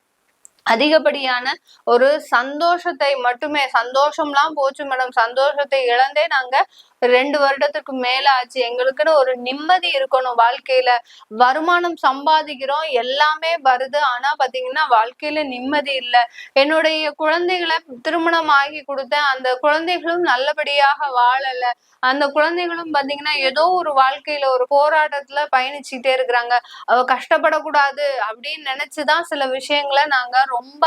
அதிகப்படியான ஒரு சந்தோஷத்தை மட்டுமே, சந்தோஷம்லாம் போச்சு மேடம், சந்தோஷத்தை இழந்தே நாங்க 2 வருடத்துக்கு மேல ஆச்சு. எங்களுக்குன்னு ஒரு நிம்மதி இருக்கணும் வாழ்க்கையில. வருமானம் சம்பாதிக்கிறோம், எல்லாமே வருது. ஆனா பாத்தீங்கன்னா வாழ்க்கையில நிம்மதி இல்ல. என்னுடைய குழந்தைகளை திருமணம் ஆகி கொடுத்தேன், அந்த குழந்தைகளும் நல்லபடியாக வாழல. அந்த குழந்தைகளும் பாத்தீங்கன்னா ஏதோ ஒரு வாழ்க்கையில ஒரு போராட்டத்துல பயணிச்சுட்டே இருக்கிறாங்க. அவ கஷ்டப்படக்கூடாது அப்படின்னு நினைச்சுதான் சில விஷயங்களை நாங்க ரொம்ப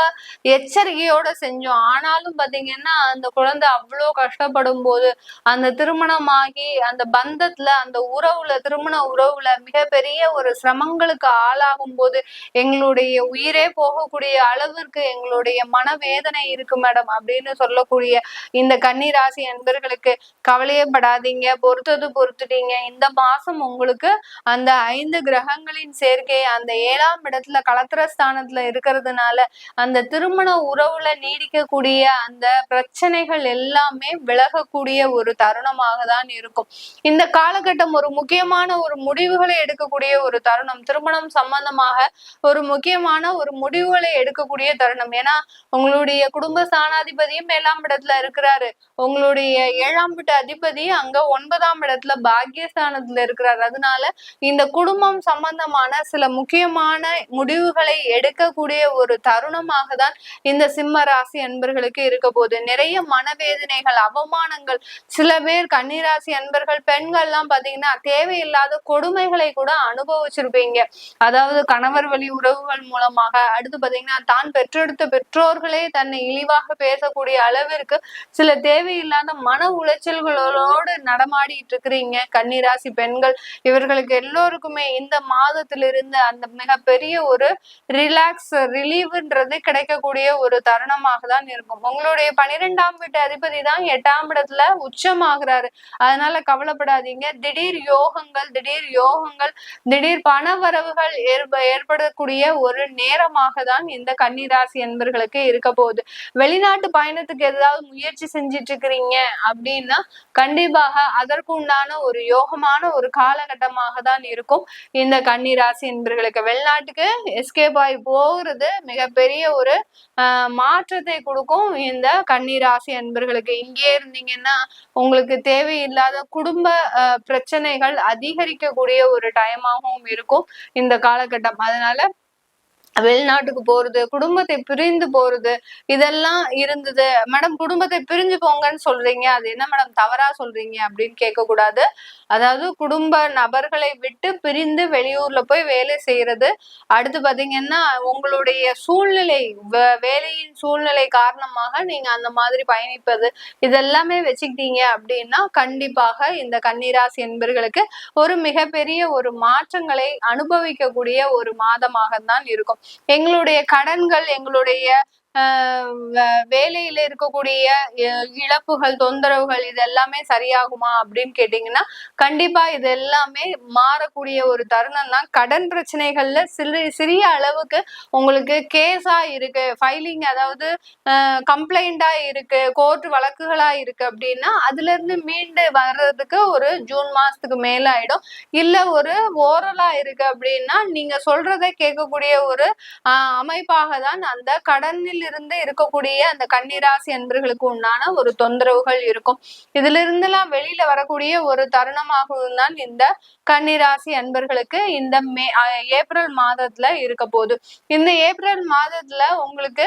எச்சரிக்கையோட செஞ்சோம். ஆனாலும் பாத்தீங்கன்னா அந்த குழந்தை அவ்வளோ கஷ்டப்படும் போது, அந்த திருமணமாகி அந்த பந்தத்துல, அந்த உறவுல, திருமண உறவுல மிகப்பெரிய ஒரு சிரமங்களுக்கு ஆளாகும் போது எங்களுடைய உயிரே போகக்கூடிய அளவிற்கு எங்களுடைய மனவேதனை இருக்கு மேடம் அப்படின்னு சொல்லக்கூடிய இந்த கன்னிராசி அன்பர்களுக்கு கவலையே படாதீங்க, பொறுத்தது பொறுத்துட்டீங்க. இந்த மாசம் உங்களுக்கு அந்த 5 கிரகங்களின் சேர்க்கை அந்த 7ஆம் இடத்துல கலத்திரஸ்தானத்துல இருக்கிறதுனால அந்த திருமண உறவுல நீடிக்கக்கூடிய அந்த பிரச்சனைகள் எல்லாமே விலகக்கூடிய ஒரு தருணமாக தான் இருக்கும். இந்த காலகட்டம் ஒரு முக்கியமான ஒரு முடிவுகளை எடுக்கக்கூடிய ஒரு தருணம். திருமணம் சம்பந்தமாக ஒரு முக்கியமான ஒரு முடிவுகளை எடுக்கக்கூடிய தருணம். ஏன்னா உங்களுடைய குடும்ப ஸ்தானாதிபதியும் 7ஆம் இடத்துல இருக்கிறாரு. உங்களுடைய 7ஆம் வீட்டு அதிபதி அங்க 9ஆம் இடத்துல பாக்கியஸ்தானத்துல இருக்கிறாரு. அதனால இந்த குடும்பம் சம்பந்தமான சில முக்கியமான முடிவுகளை எடுக்கக்கூடிய ஒரு தருணமாக தான் இந்த சிம்ம ராசி அன்பர்களுக்கு இருக்க போது. நிறைய மனவேதனைகள், அவமானங்கள், சில பேர் கன்னிராசி அன்பர்கள் பெண்கள் எல்லாம் பாத்தீங்கன்னா தேவையில்லாத கொடுமைகளை கூட அனுபவிச்சிருப்பீங்க. அதாவது கணவர் வழி உறவுகள் மூலமாக, அடுத்து பாத்தீங்கன்னா தான் பெற்றெடுத்த பெற்றோர்களே தன்னை இழிவாக பேசக்கூடிய அளவிற்கு சில தேவையில்லாத மன உளைச்சல்களோடு நடமாடிட்டு இருக்கிறீங்க கன்னிராசி பெண்கள். இவர்களுக்கு எல்லோருக்குமே இந்த மாதத்திலிருந்து அந்த மிகப்பெரிய ஒரு ரிலீவ்ன்றது கிடைக்கக்கூடிய ஒரு தருணமாக தான் இருக்கும். உங்களுடைய 12ஆம் வீட்டு அதிபதி தான் 8ஆம் இடத்துல உச்சமாகிறாரு. அதனால கவலைப்படாதீங்க. திடீர் யோகங்கள், திடீர் பண வரவுகள் ஏற்படக்கூடிய ஒரு நேரமாக தான் இந்த கன்னிராசி என்பர்களுக்கு இருக்க போகுது. வெளிநாட்டு பயணத்துக்கு ஏதாவது முயற்சி செஞ்சிட்டு இருக்கிறீங்க அப்படின்னா கண்டிப்பாக அதற்கு உண்டான ஒரு யோகமான ஒரு காலகட்டமாக தான் இருக்கும் இந்த கன்னிராசி என்பர்களுக்கு. வெளிநாட்டுக்கு எஸ்கேப் ஆகி போகிறது மிகப்பெரிய ஒரு மாற்றத்தை கொடுக்கும் இந்த கன்னிராசி அன்பர்களுக்கு. இங்கே இருந்தீங்கன்னா உங்களுக்கு தேவையில்லாத குடும்ப பிரச்சனைகள் அதிகரிக்கக்கூடிய ஒரு டைமாகவும் இருக்கும் இந்த காலகட்டம். அதனால வெளிநாட்டுக்கு போறது, குடும்பத்தை பிரிந்து போறது, இதெல்லாம் இருந்தது. மேடம் குடும்பத்தை பிரிஞ்சு போங்கன்னு சொல்றீங்க, அது என்ன மேடம் தவறா சொல்றீங்க அப்படின்னு கேட்க கூடாது. அதாவது குடும்ப நபர்களை விட்டு பிரிந்து வெளியூர்ல போய் வேலை செய்யறது, அடுத்து பாத்தீங்கன்னா உங்களுடைய சூழ்நிலை, வேலையின் சூழ்நிலை காரணமாக நீங்க அந்த மாதிரி பயணிப்பது, இதெல்லாமே வச்சுக்கிட்டீங்க அப்படின்னா கண்டிப்பாக இந்த கன்னிராசி என்பர்களுக்கு ஒரு மிகப்பெரிய ஒரு மாற்றங்களை அனுபவிக்கக்கூடிய ஒரு மாதமாக தான் இருக்கும். எங்களுடைய கடன்கள், எங்களுடைய வேலையில இருக்கக்கூடிய இழப்புகள், தொந்தரவுகள் இது எல்லாமே சரியாகுமா அப்படின்னு கேட்டீங்கன்னா கண்டிப்பா இது எல்லாமே மாறக்கூடிய ஒரு தருணம் தான். கடன் பிரச்சனைகள்ல சிறிய அளவுக்கு உங்களுக்கு கேஸா இருக்கு, ஃபைலிங் அதாவது கம்ப்ளைண்டா இருக்கு, கோர்ட் வழக்குகளா இருக்கு அப்படின்னா அதுல இருந்து மீண்டு வர்றதுக்கு ஒரு ஜூன் மாசத்துக்கு மேல ஆயிடும். இல்ல ஒரு ஓரலா இருக்கு அப்படின்னா நீங்க சொல்றதை கேட்கக்கூடிய ஒரு அமைப்பாக தான் அந்த கடனில் இருந்து இருக்கக்கூடிய அந்த கன்னிராசி அன்பர்களுக்கு உண்டான ஒரு தொந்தரவுகள் இருக்கும். இதுல இருந்தெல்லாம் வெளியில வரக்கூடிய ஒரு தருணமாகவும் தான் இந்த கன்னிராசி அன்பர்களுக்கு இந்த ஏப்ரல் மாதத்துல இருக்க போகுது. இந்த ஏப்ரல் மாதத்துல உங்களுக்கு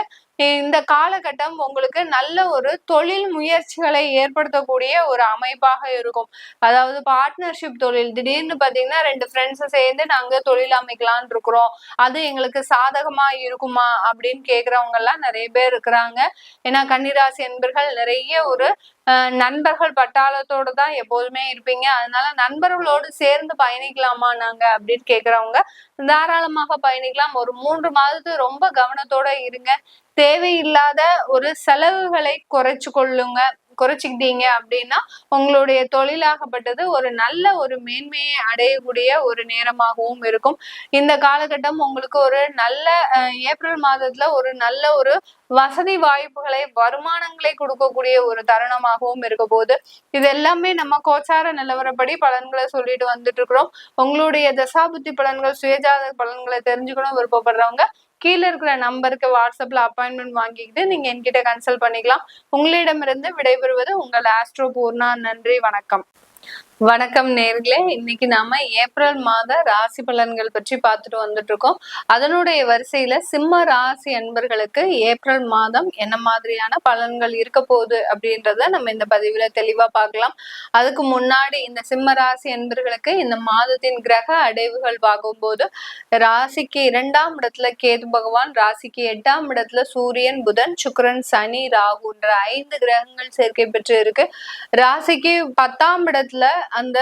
இந்த காலகட்டம் உங்களுக்கு நல்ல ஒரு தொழில் முயற்சிகளை ஏற்படுத்தக்கூடிய ஒரு அமைப்பாக இருக்கும். அதாவது பார்ட்னர்ஷிப் தொழில், திடீர்னு பாத்தீங்கன்னா 2 ஃப்ரெண்ட்ஸ் சேர்ந்து நாங்க தொழில் அமைக்கலான் இருக்கிறோம், அது எங்களுக்கு சாதகமா இருக்குமா அப்படின்னு கேக்குறவங்க எல்லாம் நிறைய பேர் இருக்கிறாங்க. ஏன்னா கன்னிராசி என்பர்கள் நிறைய ஒரு நண்பர்கள் பட்டாளத்தோடு தான் எப்போதுமே இருப்பீங்க. அதனால நண்பர்களோடு சேர்ந்து பயணிக்கலாமா நாங்க அப்படின்னு கேக்குறவங்க தாராளமாக பயணிக்கலாம். ஒரு 3 மாதத்து ரொம்ப கவனத்தோட இருங்க. தேவையில்லாத ஒரு செலவுகளை குறைச்சிக்கிட்டீங்க அப்படின்னா உங்களுடைய தொழிலாகப்பட்டது ஒரு நல்ல ஒரு மேன்மையை அடையக்கூடிய ஒரு நேரமாகவும் இருக்கும். இந்த காலகட்டம் உங்களுக்கு ஒரு நல்ல ஏப்ரல் மாதத்துல ஒரு நல்ல ஒரு வசதி வாய்ப்புகளை, வருமானங்களை கொடுக்கக்கூடிய ஒரு தருணமாகவும் இருக்க போது. இது எல்லாமே நம்ம கோச்சார நிலவரப்படி பலன்களை சொல்லிட்டு வந்துட்டு இருக்கிறோம். உங்களுடைய தசாபுத்தி பலன்கள், சுயஜாதக பலன்களை தெரிஞ்சுக்கணும் விருப்பப்படுறவங்க கீழே இருக்கிற நம்பருக்கு வாட்ஸ்அப்ல அப்பாயின்மெண்ட் வாங்கிக்கிட்டு நீங்க என்கிட்ட கன்சல்ட் பண்ணிக்கலாம். உங்களிடமிருந்து விடைபெறுவது உங்கள் ஆஸ்ட்ரோ பூர்ணா. நன்றி, வணக்கம். வணக்கம் நேர்களே, இன்னைக்கு நாம ஏப்ரல் மாத ராசி பலன்கள் பற்றி பார்த்துட்டு வந்துட்டு இருக்கோம். அதனுடைய வரிசையில சிம்ம ராசி அன்பர்களுக்கு ஏப்ரல் மாதம் என்ன மாதிரியான பலன்கள் இருக்க போகுது அப்படின்றத நம்ம இந்த பதிவுல தெளிவா பார்க்கலாம். அதுக்கு முன்னாடி இந்த சிம்ம ராசி அன்பர்களுக்கு இந்த மாதத்தின் கிரக அடைவுகள் பார்க்கும்போது ராசிக்கு 2ஆம் இடத்துல கேது பகவான், ராசிக்கு 8ஆம் இடத்துல சூரியன், புதன், சுக்கிரன், சனி, ராகுன்ற 5 கிரகங்கள் சேர்க்கை பெற்று இருக்கு. ராசிக்கு 10ஆம் இடத்துல அந்த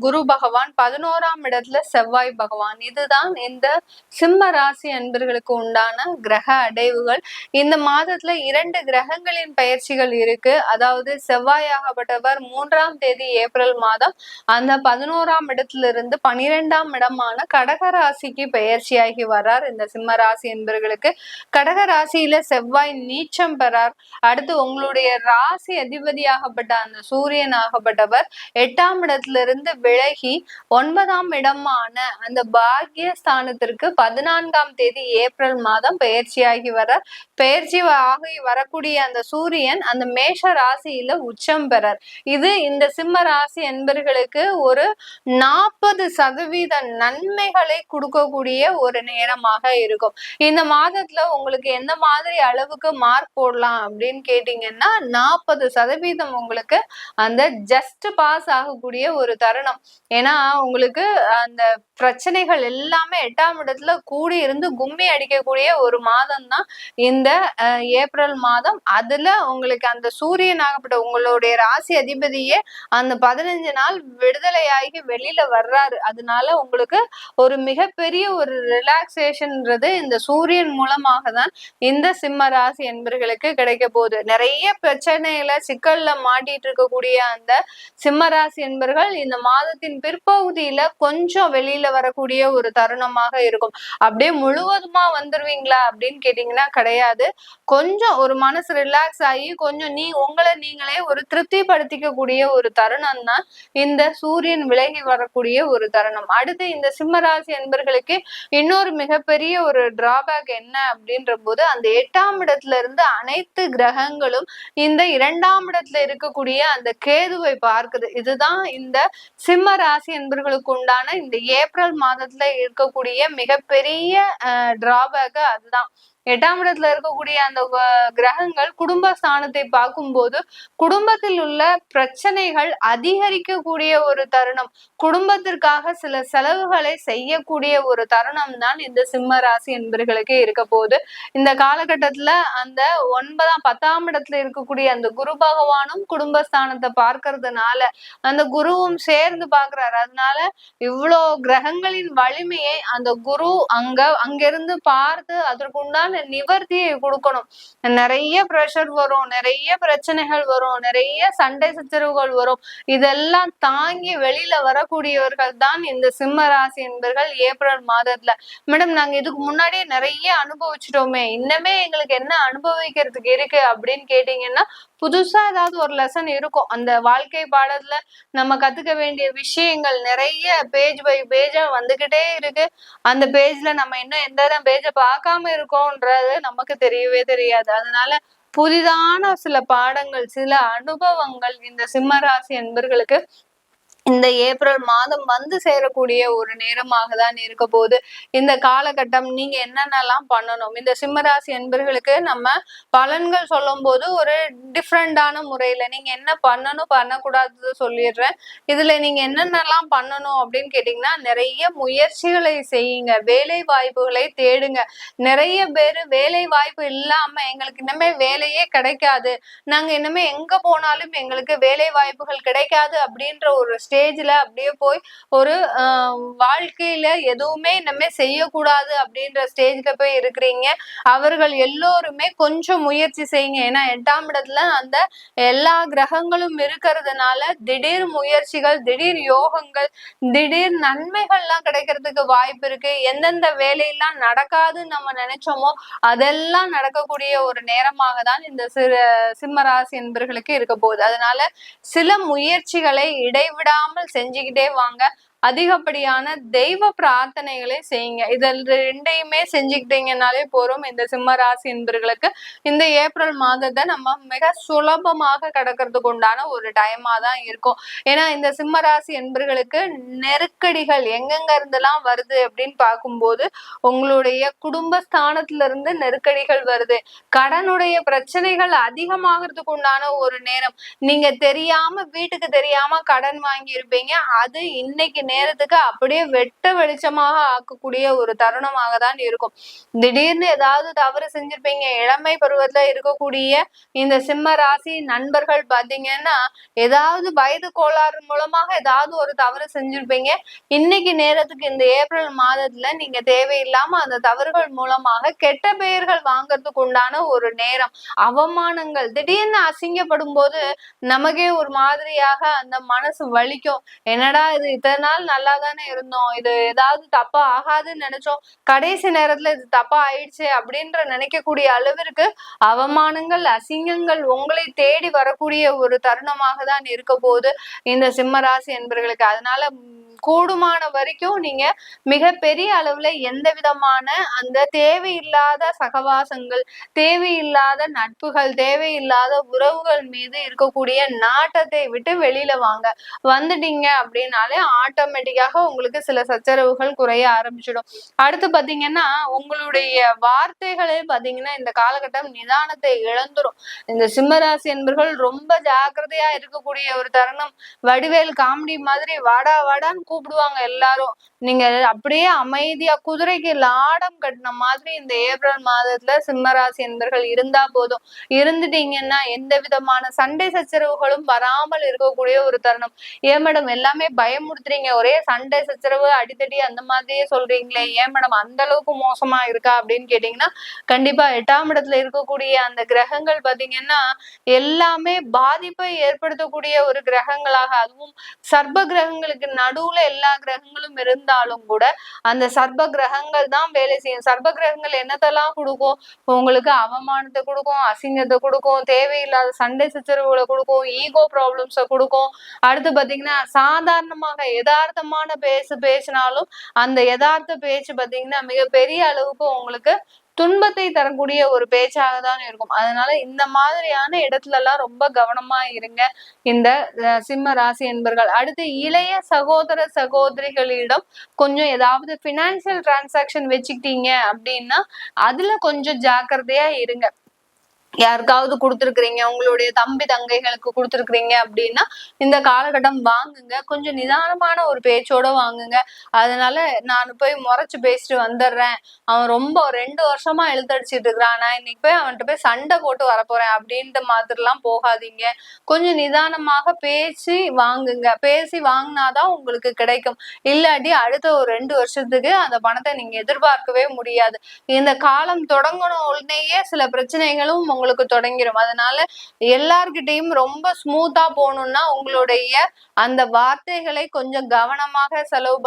குரு பகவான், 11ஆம் இடத்துல செவ்வாய் பகவான். இதுதான் இந்த சிம்ம ராசி அன்பர்களுக்கு உண்டான கிரக அடைவுகள். இந்த மாதத்துல 2 கிரகங்களின் பயிற்சிகள் இருக்கு. அதாவது செவ்வாயாகப்பட்டவர் 3ஆம் தேதி ஏப்ரல் மாதம் அந்த 11ஆம் இடத்துல இருந்து 12ஆம் இடமான கடக ராசிக்கு பயிற்சியாகி வர்றார். இந்த சிம்ம ராசி அன்பர்களுக்கு கடக ராசியில செவ்வாய் நீச்சம் பெறார். அடுத்து உங்களுடைய ராசி அதிபதியாகப்பட்ட அந்த சூரியன் ஆகப்பட்டவர் 8ஆம் இடத்துல இருந்து விலகி 9ஆம் இடமான அந்த பாக்கியஸ்தானத்திற்கு 14ஆம் தேதி ஏப்ரல் மாதம் பயிற்சியாகி வர பயிற்சி ஆகி வரக்கூடிய அந்த சூரியன் அந்த மேஷ ராசியில உச்சம் பெறார். இது இந்த சிம்ம ராசி என்பர்களுக்கு ஒரு 40% நன்மைகளை கொடுக்கக்கூடிய ஒரு நேரமாக இருக்கும். இந்த மாதத்துல உங்களுக்கு எந்த மாதிரி அளவுக்கு மார்க் போடலாம் அப்படின்னு கேட்டீங்கன்னா 40% உங்களுக்கு அந்த ஜஸ்ட் பாஸ் ஆகக்கூடிய ஒரு தருணம். ஏன்னா உங்களுக்கு அந்த பிரச்சனைகள் எல்லாமே 8ஆம் இடத்துல கூடி இருந்து கும்மி அடிக்கக்கூடிய ஒரு மாதம் தான் இந்த ஏப்ரல் மாதம். அதுல உங்களுக்கு அந்த சூரியன் ஆகப்பட்ட உங்களுடைய ராசி அதிபதியே அந்த 15 நாள் விடுதலையாகி வெளியில வர்றாரு. அதனால உங்களுக்கு ஒரு மிகப்பெரிய ஒரு ரிலாக்ஸேஷன்ன்றது இந்த சூரியன் மூலமாக தான் இந்த சிம்ம ராசி என்பர்களுக்கு கிடைக்க போகுது. நிறைய பிரச்சனையில சிக்கல்ல மாட்டிட்டு இருக்கக்கூடிய அந்த சிம்ம ராசி என்பர்கள் இந்த மாதத்தின் பிற்பகுதியில கொஞ்சம் வெளியில வரக்கூடிய ஒரு தருணமாக இருக்கும். அப்படியே முழுவதுமா வந்துருவீங்களா அப்படின்னு கேட்டீங்கன்னா கிடையாது. கொஞ்சம் ஒரு மனசு ரிலாக்ஸ் ஆகி கொஞ்சம் உங்களை நீங்களே ஒரு திருப்திப்படுத்திக்க கூடிய ஒரு தருணம் தான் இந்த சூரியன் விலகி வரக்கூடிய ஒரு தருணம். அடுத்து இந்த சிம்ம ராசி என்பர்களுக்கு இன்னொரு மிகப்பெரிய ஒரு டிராபேக் என்ன அப்படின்ற போது அந்த 8ஆம் இடத்துல இருந்து அனைத்து கிரகங்களும் இந்த 2ஆம் இடத்துல இருக்கக்கூடிய அந்த கேதுவை பார்க்குது. இதுதான் இந்த சிம்ம ராசி என்பர்களுக்கு உண்டான இந்த ஏப்ரல் மாதத்துல இருக்கக்கூடிய மிகப்பெரிய டிராபேக். அதுதான் 8ஆம் இடத்துல இருக்கக்கூடிய அந்த கிரகங்கள் குடும்ப ஸ்தானத்தை பார்க்கும்போது குடும்பத்தில் உள்ள பிரச்சனைகள் அதிகரிக்கக்கூடிய ஒரு தருணம், குடும்பத்திற்காக சில செலவுகளை செய்யக்கூடிய ஒரு தருணம் தான் இந்த சிம்ம ராசி என்பர்களுக்கு இருக்க போகுது. இந்த காலகட்டத்துல அந்த 9ஆம் 10ஆம் இடத்துல இருக்கக்கூடிய அந்த குரு பகவானும் குடும்பஸ்தானத்தை பார்க்கறதுனால அந்த குருவும் சேர்ந்து பாக்குறாரு. அதனால இவ்வளோ கிரகங்களின் வலிமையை அந்த குரு அங்கிருந்து பார்த்து அதற்குண்டான நிவர்த்தியை கொடுக்கணும். நிறைய பிரஷர் வரும், நிறைய பிரச்சனைகள் வரும், நிறைய சண்டை சச்சரவுகள் வரும். இதெல்லாம் தாங்கி வெளியில வரக்கூடியவர்கள் தான் இந்த சிம்ம ராசி என்பர்கள் ஏப்ரல் மாதத்துல. மேடம், நாங்க இதுக்கு முன்னாடியே நிறைய அனுபவிச்சிட்டோமே, இன்னமே எங்களுக்கு என்ன அனுபவிக்கிறதுக்கு இருக்கு அப்படின்னு கேட்டீங்கன்னா புதுசா ஏதாவது ஒரு லெசன் இருக்கும். அந்த வாழ்க்கை பாடத்துல நம்ம கத்துக்க வேண்டிய விஷயங்கள் நிறைய பேஜ் பை பேஜா வந்துகிட்டே இருக்கு. அந்த பேஜ்ல நம்ம இன்னும் எந்த பேஜ பார்க்காம இருக்கோம்ன்றது நமக்கு தெரியவே தெரியாது. அதனால புதிதான சில பாடங்கள், சில அனுபவங்கள் இந்த சிம்ம ராசி என்பர்களுக்கு இந்த ஏப்ரல் மாதம் வந்து சேரக்கூடிய ஒரு நேரமாக தான் இருக்க போகுது. இந்த காலகட்டம் நீங்க என்னென்னலாம் பண்ணணும், இந்த சிம்மராசி என்பர்களுக்கு நம்ம பலன்கள் சொல்லும் போது ஒரு டிஃப்ரெண்டான முறையில நீங்க என்ன பண்ணணும் பண்ணக்கூடாது சொல்லிடுறேன். இதுல நீங்க என்னென்னலாம் பண்ணணும் அப்படின்னு கேட்டீங்கன்னா நிறைய முயற்சிகளை செய்யுங்க, வேலை வாய்ப்புகளை தேடுங்க. நிறைய பேரு வேலை வாய்ப்பு இல்லாம எங்களுக்கு இனிமே வேலையே கிடைக்காது, நாங்க இனிமே எங்க போனாலும் எங்களுக்கு வேலை வாய்ப்புகள் கிடைக்காது அப்படின்ற ஒரு ஸ்டேஜ்ல அப்படியே போய் ஒரு வாழ்க்கையில எதுவுமே நம்ம செய்யக்கூடாது அப்படின்ற ஸ்டேஜ்ல போய் இருக்கிறீங்க. அவர்கள் எல்லோருமே கொஞ்சம் முயற்சி செய்யுங்க. ஏன்னா 8ஆம் இடத்துல அந்த எல்லா கிரகங்களும் இருக்கிறதுனால திடீர் முயற்சிகள், திடீர் யோகங்கள், திடீர் நன்மைகள்லாம் கிடைக்கிறதுக்கு வாய்ப்பு இருக்கு. எந்தெந்த வேலையெல்லாம் நடக்காதுன்னு நம்ம நினைச்சோமோ அதெல்லாம் நடக்கக்கூடிய ஒரு நேரமாக தான் இந்த சிம்மராசி என்பர்களுக்கு இருக்க போகுது. அதனால சில முயற்சிகளை இடைவிடாமல் செஞ்சுக்கிட்டே வாங்க. அதிகப்படியான தெய்வ பிரார்த்தனைகளை செய்யுங்க. இதில் ரெண்டையுமே செஞ்சுக்கிட்டீங்கன்னாலே போறோம். இந்த சிம்ம ராசி என்பர்களுக்கு இந்த ஏப்ரல் மாதத்தை நம்ம மிக சுலபமாக கடக்கிறதுக்கு உண்டான ஒரு டைமா தான் இருக்கும். ஏன்னா இந்த சிம்ம ராசி என்பர்களுக்கு நெருக்கடிகள் எங்கெங்க இருந்தெல்லாம் வருது அப்படின்னு பார்க்கும்போது, உங்களுடைய குடும்பஸ்தானத்துல இருந்து நெருக்கடிகள் வருது, கடனுடைய பிரச்சனைகள் அதிகமாகிறதுக்கு உண்டான ஒரு நேரம். நீங்க தெரியாம வீட்டுக்கு தெரியாம கடன் வாங்கி இருப்பீங்க, அது இன்னைக்கு நேரத்துக்கு அப்படியே வெட்ட வெளிச்சமாக ஆக்கக்கூடிய ஒரு தருணமாக தான் இருக்கும். திடீர்னு ஏதாவது தவறு செஞ்சிருப்பீங்க. இளமை பருவத்துல இருக்கக்கூடிய இந்த சிம்ம ராசி நண்பர்கள் பாத்தீங்கன்னா, ஏதாவது வயது கோளாறு மூலமாக ஏதாவது ஒரு தவறு செஞ்சிருப்பீங்க. இன்னைக்கு நேரத்துக்கு இந்த ஏப்ரல் மாதத்துல நீங்க தேவையில்லாம அந்த தவறுகள் மூலமாக கெட்ட பெயர்கள் வாங்கறதுக்கு உண்டான ஒரு நேரம். அவமானங்கள் திடீர்னு அசிங்கப்படும் போது நமக்கே ஒரு மாதிரியாக அந்த மனசு வலிக்கும். என்னடா இது, இத்தனை நாள் நல்லா தானே இருந்தோம், இது ஏதாவது தப்பா ஆகாதுன்னு நினைச்சோம், கடைசி நேரத்துல இது தப்பா ஆயிடுச்சு அப்படின்ற நினைக்கக்கூடிய அளவிற்கு அவமானங்கள் அசிங்கங்கள் உங்களை தேடி வரக்கூடிய ஒரு தருணமாக தான் இருக்க போகுது இந்த சிம்ம ராசி என்பர்களுக்கு. அதனால கூடுமான வரைக்கும் நீங்க மிக பெரிய அளவுல எந்த விதமான அந்த தேவையில்லாத சகவாசங்கள், தேவையில்லாத நட்புகள், தேவையில்லாத உறவுகள் மீது இருக்கக்கூடிய நாட்டத்தை விட்டு வெளியில வாங்க. வந்துட்டீங்க அப்படின்னாலே ஆட்டோமேட்டிக்காக உங்களுக்கு சில சச்சரவுகள் குறைய ஆரம்பிச்சிடும். அடுத்து பாத்தீங்கன்னா உங்களுடைய வார்த்தைகளே பாத்தீங்கன்னா இந்த காலகட்டம் நிதானத்தை இழந்துரும். இந்த சிம்மராசி என்பர்கள் ரொம்ப ஜாக்கிரதையா இருக்கக்கூடிய ஒரு தருணம். வடிவேல் காமெடி மாதிரி வாடா வாடான்னு கூப்பிடுவாங்க எல்லாரும். நீங்க அப்படியே அமைதியா குதிரைக்கு லாடம் கட்டின மாதிரி இந்த ஏப்ரல் மாதத்துல சிம்மராசி என்பர்கள் இருந்தா போதும். இருந்துட்டீங்கன்னா எந்த விதமான சண்டை சச்சரவுகளும் வராமல் இருக்கக்கூடிய ஒரு தருணம். ஏன் மேடம் எல்லாமே பயமுறுத்துறீங்க, ஒரே சண்டை சச்சரவு அடித்தடி அந்த மாதிரியே சொல்றீங்களே, ஏன் மேடம் அந்த அளவுக்கு மோசமா இருக்கா அப்படின்னு கேட்டீங்கன்னா, கண்டிப்பா 8ஆம் இடத்துல இருக்கக்கூடிய அந்த கிரகங்கள் பாத்தீங்கன்னா எல்லாமே பாதிப்பை ஏற்படுத்தக்கூடிய ஒரு கிரகங்களாக, அதுவும் சர்ப்ப கிரகங்களுக்கு நடுவுல எல்லா கிரகங்களும் இருந்தாலும் கூட அந்த சர்ப்ப கிரகங்கள் தான் வேலை செய்யும். சர்ப்ப கிரகங்கள் என்னத்தெல்லாம் கொடுக்கும்? உங்களுக்கு அவமானத்தை கொடுக்கும், அசிங்கத்தை கொடுக்கும், தேவையில்லாத சண்டை சச்சரவுகளை கொடுக்கும், ஈகோ ப்ராப்ளம்ஸை கொடுக்கும். அடுத்து பாத்தீங்கன்னா சாதாரணமாக யதார்த்தமான பேசினாலும் அந்த யதார்த்த பேச்சு பாத்தீங்கன்னா மிகப்பெரிய அளவுக்கு உங்களுக்கு துன்பத்தை தரக்கூடிய ஒரு பேச்சாக தான் இருக்கும். அதனால இந்த மாதிரியான இடத்துல எல்லாம் ரொம்ப கவனமா இருங்க இந்த சிம்ம ராசி என்பர்கள். அடுத்து இளைய சகோதர சகோதரிகளிடம் கொஞ்சம் ஏதாவது பினான்சியல் டிரான்சாக்சன் வச்சுக்கிட்டீங்க அப்படின்னா அதுல கொஞ்சம் ஜாக்கிரதையா இருங்க. யாருக்காவது கொடுத்துருக்குறீங்க, உங்களுடைய தம்பி தங்கைகளுக்கு கொடுத்துருக்குறீங்க அப்படின்னா இந்த காலகட்டம் வாங்குங்க, கொஞ்சம் நிதானமான ஒரு பேச்சோட வாங்குங்க. அதனால நான் போய் முறைச்சு பேசிட்டு வந்துடுறேன், அவன் ரொம்ப 2 வருஷமா இழுத்தடிச்சிட்டு இருக்கிறான், நான் இன்னைக்கு போய் அவன்கிட்ட போய் சண்டை போட்டு வரப்போறேன் அப்படின்ற மாதிரிலாம் போகாதீங்க. கொஞ்சம் நிதானமாக பேசி வாங்குங்க. பேசி வாங்கினாதான் உங்களுக்கு கிடைக்கும். இல்லாட்டி அடுத்த ஒரு 2 வருஷத்துக்கு அந்த பணத்தை நீங்க எதிர்பார்க்கவே முடியாது. இந்த காலம் தொடங்கணும் உடனேயே சில பிரச்சனைகளும் உங்களுக்கு தொடங்கிடும். அதனால எல்லார்கிட்டையும் ரொம்ப ஸ்மூத்தா போகணும்னா உங்களுடைய அந்த வார்த்தைகளை கொஞ்சம் கவனமாக செலவு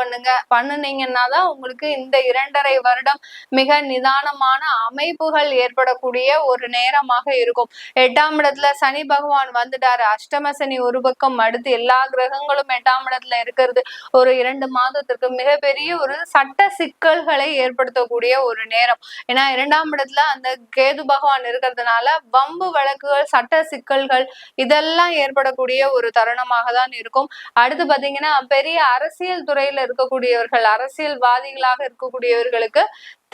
பண்ணுனீங்கன்னா தான் உங்களுக்கு இந்த 2.5 வருடம் மிக நிதானமான அமைப்புகள் ஏற்படக்கூடிய ஒரு நேரமாக இருக்கும். 8ஆம் இடத்துல சனி பகவான் வந்துட்டாரு. அஷ்டம சனி ஒரு பக்கம், அடுத்து எல்லா கிரகங்களும் 8ஆம் இடத்துல இருக்கிறது ஒரு 2 மாதத்திற்கு மிகப்பெரிய ஒரு சட்ட சிக்கல்களை ஏற்படுத்தக்கூடிய ஒரு நேரம். ஏன்னா 2ஆம் இடத்துல அந்த கேது பகவான் இருக்கிறதுனால வம்பு வழக்குகள், சட்ட சிக்கல்கள் இதெல்லாம் ஏற்படக்கூடிய ஒரு தருணமாக தான் இருக்கும். அடுத்து பாத்தீங்கன்னா பெரிய அரசியல் துறையில இருக்கக்கூடியவர்கள், அரசியல்வாதிகளாக இருக்கக்கூடியவர்களுக்கு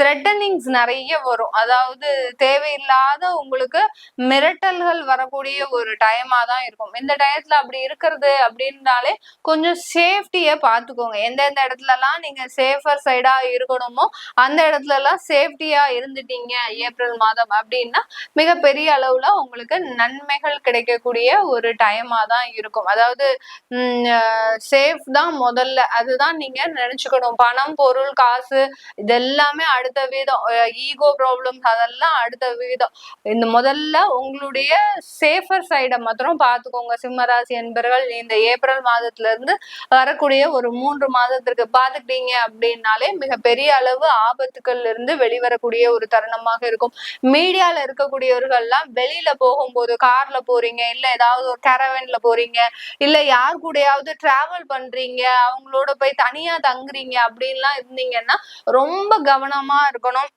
த்ரெட்டனிங்ஸ் நிறைய வரும். அதாவது தேவையில்லாத உங்களுக்கு மிரட்டல்கள் வரக்கூடிய ஒரு டைமா தான் இருக்கும். இந்த டயத்துல அப்படி இருக்கிறது அப்படின்னாலே கொஞ்சம் சேஃப்டிய பாத்துக்கோங்க. எந்தெந்த இடத்துல எல்லாம் நீங்க சேஃபர் சைடா இருக்கணுமோ அந்த இடத்துல எல்லாம் சேஃப்டியா இருந்துட்டீங்க ஏப்ரல் மாதம் அப்படின்னா மிகப்பெரிய அளவுல உங்களுக்கு நன்மைகள் கிடைக்கக்கூடிய ஒரு டைமா தான் இருக்கும். அதாவது சேஃப் தான் முதல்ல, அதுதான் நீங்க நினைச்சுக்கணும். பணம் பொருள் காசு இதெல்லாமே அடுத்த விதம், ஈகோ ப்ராப்ளம்ஸ் அதெல்லாம் அடுத்த விதம். இந்த முதல்ல உங்களுடைய சேஃபர் சைடை மாத்திரம் பார்த்துக்கோங்க சிம்மராசி என்பர்கள். இந்த ஏப்ரல் மாதத்துல இருந்து வரக்கூடிய ஒரு 3 மாதத்திற்கு பார்த்துக்கிட்டீங்க அப்படின்னாலே மிகப்பெரிய அளவு ஆபத்துக்கள்ல இருந்து வெளிவரக்கூடிய ஒரு தருணமாக இருக்கும். மீடியால இருக்கக்கூடியவர்கள்லாம் வெளியில போகும்போது, கார்ல போறீங்க, இல்ல ஏதாவது ஒரு கேரவன்ல போறீங்க, இல்ல யார் கூடயாவது டிராவல் பண்றீங்க, அவங்களோட போய் தனியா தங்குறீங்க அப்படின்லாம் இருந்தீங்கன்னா ரொம்ப கவனமா இருக்கணும்.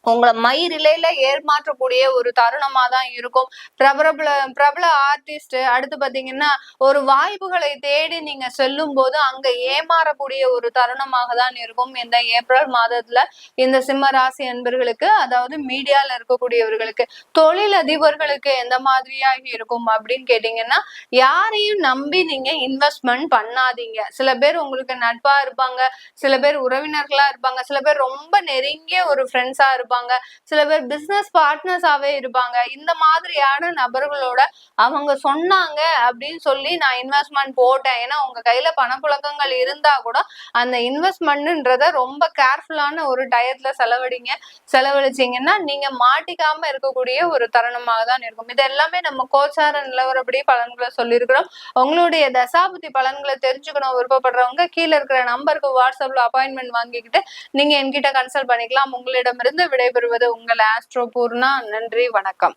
உங்களை ரிலேல ஏமாற்றக்கூடிய ஒரு தருணமா தான் இருக்கும். பிரபல ஆர்டிஸ்ட், அடுத்து பாத்தீங்கன்னா ஒரு வாய்ப்புகளை தேடி நீங்க செல்லும் போது அங்க ஏமாறக்கூடிய ஒரு தருணமாக தான் இருக்கும் இந்த ஏப்ரல் மாதத்துல இந்த சிம்ம ராசி அன்பர்களுக்கு. அதாவது மீடியால இருக்கக்கூடியவர்களுக்கு, தொழில் அதிபர்களுக்கு எந்த மாதிரியாக இருக்கும் அப்படின்னு கேட்டீங்கன்னா, யாரையும் நம்பி நீங்க இன்வெஸ்ட்மெண்ட் பண்ணாதீங்க. சில பேர் உங்களுக்கு நட்பா இருப்பாங்க, சில பேர் உறவினர்களா இருப்பாங்க, சில பேர் ரொம்ப நெருங்கிய ஒரு ஃப்ரெண்ட்ஸா இருப்பாங்க, சில பேர் பிசினஸ் பார்ட்னர்ஸாவே இருப்பாங்க. இந்த மாதிரியான நபர்களோட அவங்க சொன்னாங்க அப்படின்னு சொல்லி நான் இன்வெஸ்ட்மெண்ட் போட்டேன், ஏன்னா உங்க கையில பணப்புழக்கங்கள் இருந்தா கூட அந்த இன்வெஸ்ட்மெண்ட்ன்றத ரொம்ப கேர்ஃபுல்லான ஒரு டயத்துல செலவழிச்சீங்கன்னா நீங்க மாட்டிக்காம இருக்கக்கூடிய ஒரு தருணமாக தான் இருக்கும். இது எல்லாமே நம்ம கோச்சார நிலவரப்படி பலன்களை சொல்லியிருக்கிறோம். உங்களுடைய தசாபுத்தி பலன்களை தெரிஞ்சுக்கணும் விருப்பப்படுறவங்க கீழே இருக்கிற நம்பருக்கு வாட்ஸ்அப்ல அப்பாயின்மெண்ட் வாங்கிக்கிட்டு நீங்க என்கிட்ட கன்சல்ட் பண்ணிக்கலாம். உங்களிடமிருந்து விடைபெறுவது உங்கள் ஆஸ்ட்ரோ பூர்ணா. நன்றி, வணக்கம்.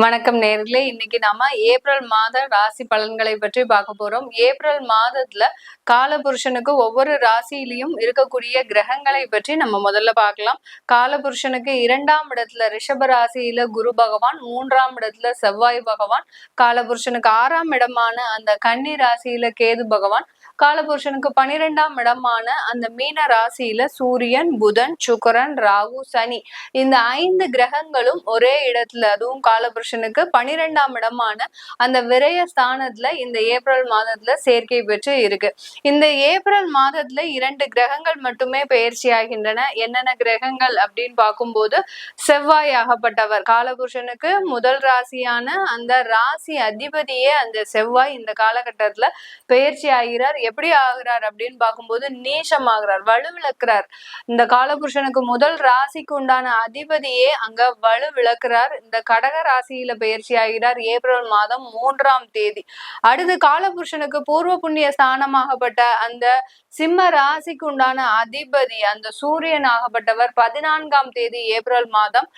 வணக்கம் நேர்களே, இன்னைக்கு நாம ஏப்ரல் மாத ராசி பலன்களை பற்றி பார்க்க போறோம். ஏப்ரல் மாதத்துல காலபுருஷனுக்கு ஒவ்வொரு ராசியிலையும் இருக்கக்கூடிய கிரகங்களை பற்றி நம்ம முதல்ல பார்க்கலாம். காலபுருஷனுக்கு 2ஆம் இடத்துல ரிஷப ராசியில குரு பகவான், 3ஆம் இடத்துல செவ்வாய் பகவான், காலபுருஷனுக்கு 6ஆம் இடமான அந்த கன்னி ராசியில கேது பகவான், காலபுருஷனுக்கு 12ஆம் இடமான அந்த மீன ராசியில சூரியன், புதன், சுக்கிரன், ராகு, சனி, இந்த 5 கிரகங்களும் ஒரே இடத்துல, அதுவும் காலபுருஷனுக்கு 12ஆம் இடமான அந்த விரய ஸ்தானத்துல இந்த ஏப்ரல் மாதத்துல சேர்க்கை பெற்று இருக்கு. இந்த ஏப்ரல் மாதத்துல 2 கிரகங்கள் மட்டுமே பெயர்ச்சி ஆகின்றன. என்னென்ன கிரகங்கள் அப்படின்னு பார்க்கும்போது, செவ்வாய் ஆகப்பட்டவர் காலபுருஷனுக்கு முதல் ராசியான அந்த ராசி அதிபதியே அந்த செவ்வாய் இந்த காலகட்டத்துல பெயர்ச்சி ஆகிறார். எப்படி ஆகிறார் அப்படின்னு பார்க்கும்போது நீச்சம் ஆகிறார், வலுவிழக்கிறார். இந்த காலபுருஷனுக்கு முதல் ராசிக்கு உண்டான அதிபதியே அங்க வலுவிழக்கிறார். இந்த கடக ராசியில பயிற்சி ஆகிறார் ஏப்ரல் மாதம் 3ஆம் தேதி. அடுத்து காலபுருஷனுக்கு பூர்வ புண்ணிய ஸ்தானமாகப்பட்ட அந்த சிம்ம ராசிக்கு உண்டான அதிபதி அந்த சூரியன் ஆகப்பட்டவர் 14ஆம் தேதி ஏப்ரல் மாதம்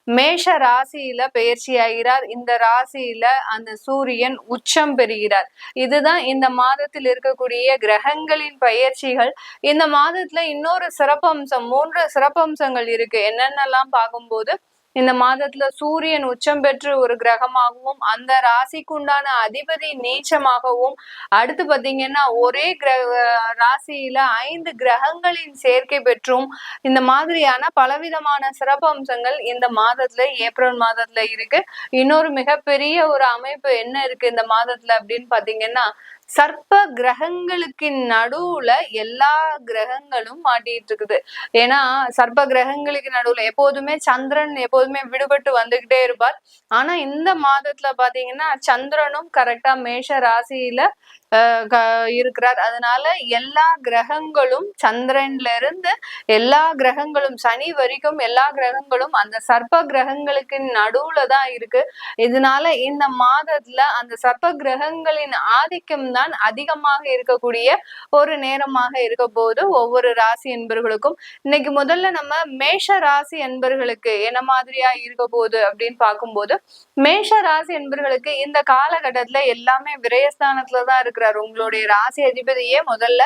மேஷ ராசியில பெயர்ச்சி ஆகிறார். இந்த ராசியில அந்த சூரியன் உச்சம் பெறுகிறார். இதுதான் இந்த மாதத்தில் இருக்கக்கூடிய கிரகங்களின் பயிற்சிகள். இந்த மாதத்துல இன்னொரு சிறப்பம்சம், 3 சிறப்பம்சங்கள் இருக்கு. என்னென்னலாம் பார்க்கும்போது, இந்த மாதத்துல சூரியன் உச்சம் பெற்று ஒரு கிரகமாகவும், அந்த ராசிக்கு உண்டான அதிபதி நீச்சமாகவும், அடுத்து பாத்தீங்கன்னா ஒரே ராசியில 5 கிரகங்களின் சேர்க்கை பெற்றும், இந்த மாதிரியான பலவிதமான சிறப்பு அம்சங்கள் இந்த மாதத்துல ஏப்ரல் மாதத்துல இருக்கு. இன்னொரு மிகப்பெரிய ஒரு அமைப்பு என்ன இருக்கு இந்த மாதத்துல அப்படின்னு பாத்தீங்கன்னா, சர்ப்ப கிரகங்களுக்கு நடுவுல எல்லா கிரகங்களும் மாட்டிட்டு இருக்குது. ஏன்னா சர்ப்ப கிரகங்களுக்கு நடுவுல எப்போதுமே சந்திரன் எப்போதுமே விடுபட்டு வந்துகிட்டே இருப்பார். ஆனா இந்த மாதத்துல பாத்தீங்கன்னா சந்திரனும் கரெக்டா மேஷ ராசியில இருக்கிறார். அதனால எல்லா கிரகங்களும், சந்திரன்ல இருந்து எல்லா கிரகங்களும் சனி வரைக்கும் எல்லா கிரகங்களும் அந்த சர்ப்ப கிரகங்களுக்கு நடுவுல தான் இருக்கு. இதனால இந்த மாதத்துல அந்த சர்ப்ப கிரகங்களின் ஆதிக்கம் தான் அதிகமாக இருக்கக்கூடிய ஒரு நேரமாக இருக்க போது ஒவ்வொரு ராசி என்பர்களுக்கும். இன்னைக்கு முதல்ல நம்ம மேஷ ராசி என்பர்களுக்கு என்ன மாதிரியா இருக்க போகுது அப்படின்னு பார்க்கும்போது, மேஷ ராசி என்பர்களுக்கு இந்த காலகட்டத்துல எல்லாமே விரயஸ்தானத்துலதான் இருக்கிறார். உங்களுடைய ராசி அதிபதியே முதல்ல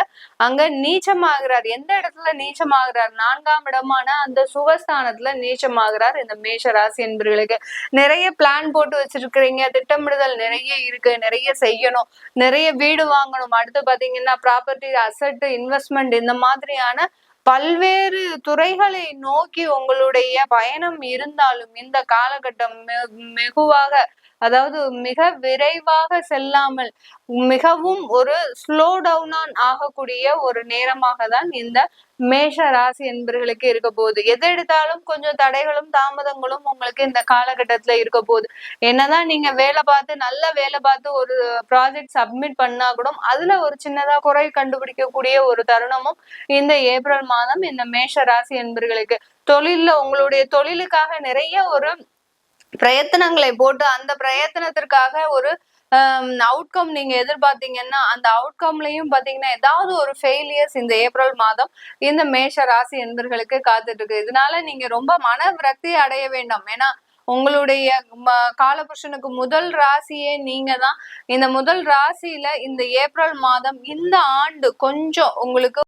அங்க நீச்சமாகிறார். எந்த இடத்துல நீச்சமாகிறார்? 4ஆம் இடமான அந்த சுகஸ்தானத்துல நீச்சமாகிறார். இந்த மேஷ ராசி என்பர்களுக்கு நிறைய பிளான் போட்டு வச்சிருக்கிறீங்க, திட்டமிடுதல் நிறைய இருக்கு, நிறைய செய்யணும், நிறைய வீடு வாங்கணும், அடுத்து பாத்தீங்கன்னா ப்ராப்பர்ட்டி, அசெட், இன்வெஸ்ட்மெண்ட், இந்த மாதிரியான பல்வேறு துறைகளை நோக்கி உங்களுடைய பயணம் இருந்தாலும் இந்த காலகட்டம் வெகுவாக அதாவது மிக விரைவாக செல்லாமல் மிகவும் ஒரு ஸ்லோ டவுன் ஆகக்கூடிய ஒரு நேரமாக தான் இந்த மேஷ ராசி என்பர்களுக்கு இருக்க போகுது. எது எடுத்தாலும் கொஞ்சம் தடைகளும் தாமதங்களும் உங்களுக்கு இந்த காலகட்டத்துல இருக்க போகுது. என்னதான் நீங்க வேலை பார்த்து நல்ல வேலை பார்த்து ஒரு ப்ராஜெக்ட் சப்மிட் பண்ணா கூட அதுல ஒரு சின்னதா குறை கண்டுபிடிக்கக்கூடிய ஒரு தருணமும் இந்த ஏப்ரல் மாதம் இந்த மேஷ ராசி என்பர்களுக்கு. உங்களுடைய தொழிலுக்காக நிறைய ஒரு பிரயத்தனங்களை போட்டு அந்த பிரயத்தனத்திற்காக ஒரு அவுட்கம் நீங்க எதிர்பார்த்தீங்கன்னா அந்த அவுட்கம்லயும் பாத்தீங்கன்னா ஏதாவது ஒரு ஃபெயிலியர்ஸ் இந்த ஏப்ரல் மாதம் இந்த மேஷ ராசி என்பர்களுக்கு காத்துட்டு இருக்கு. இதனால நீங்க ரொம்ப மன விரக்தி அடைய வேண்டாம். ஏன்னா உங்களுடைய காலபுருஷனுக்கு முதல் ராசியே நீங்க தான். இந்த முதல் ராசியில இந்த ஏப்ரல் மாதம் இந்த ஆண்டு கொஞ்சம் உங்களுக்கு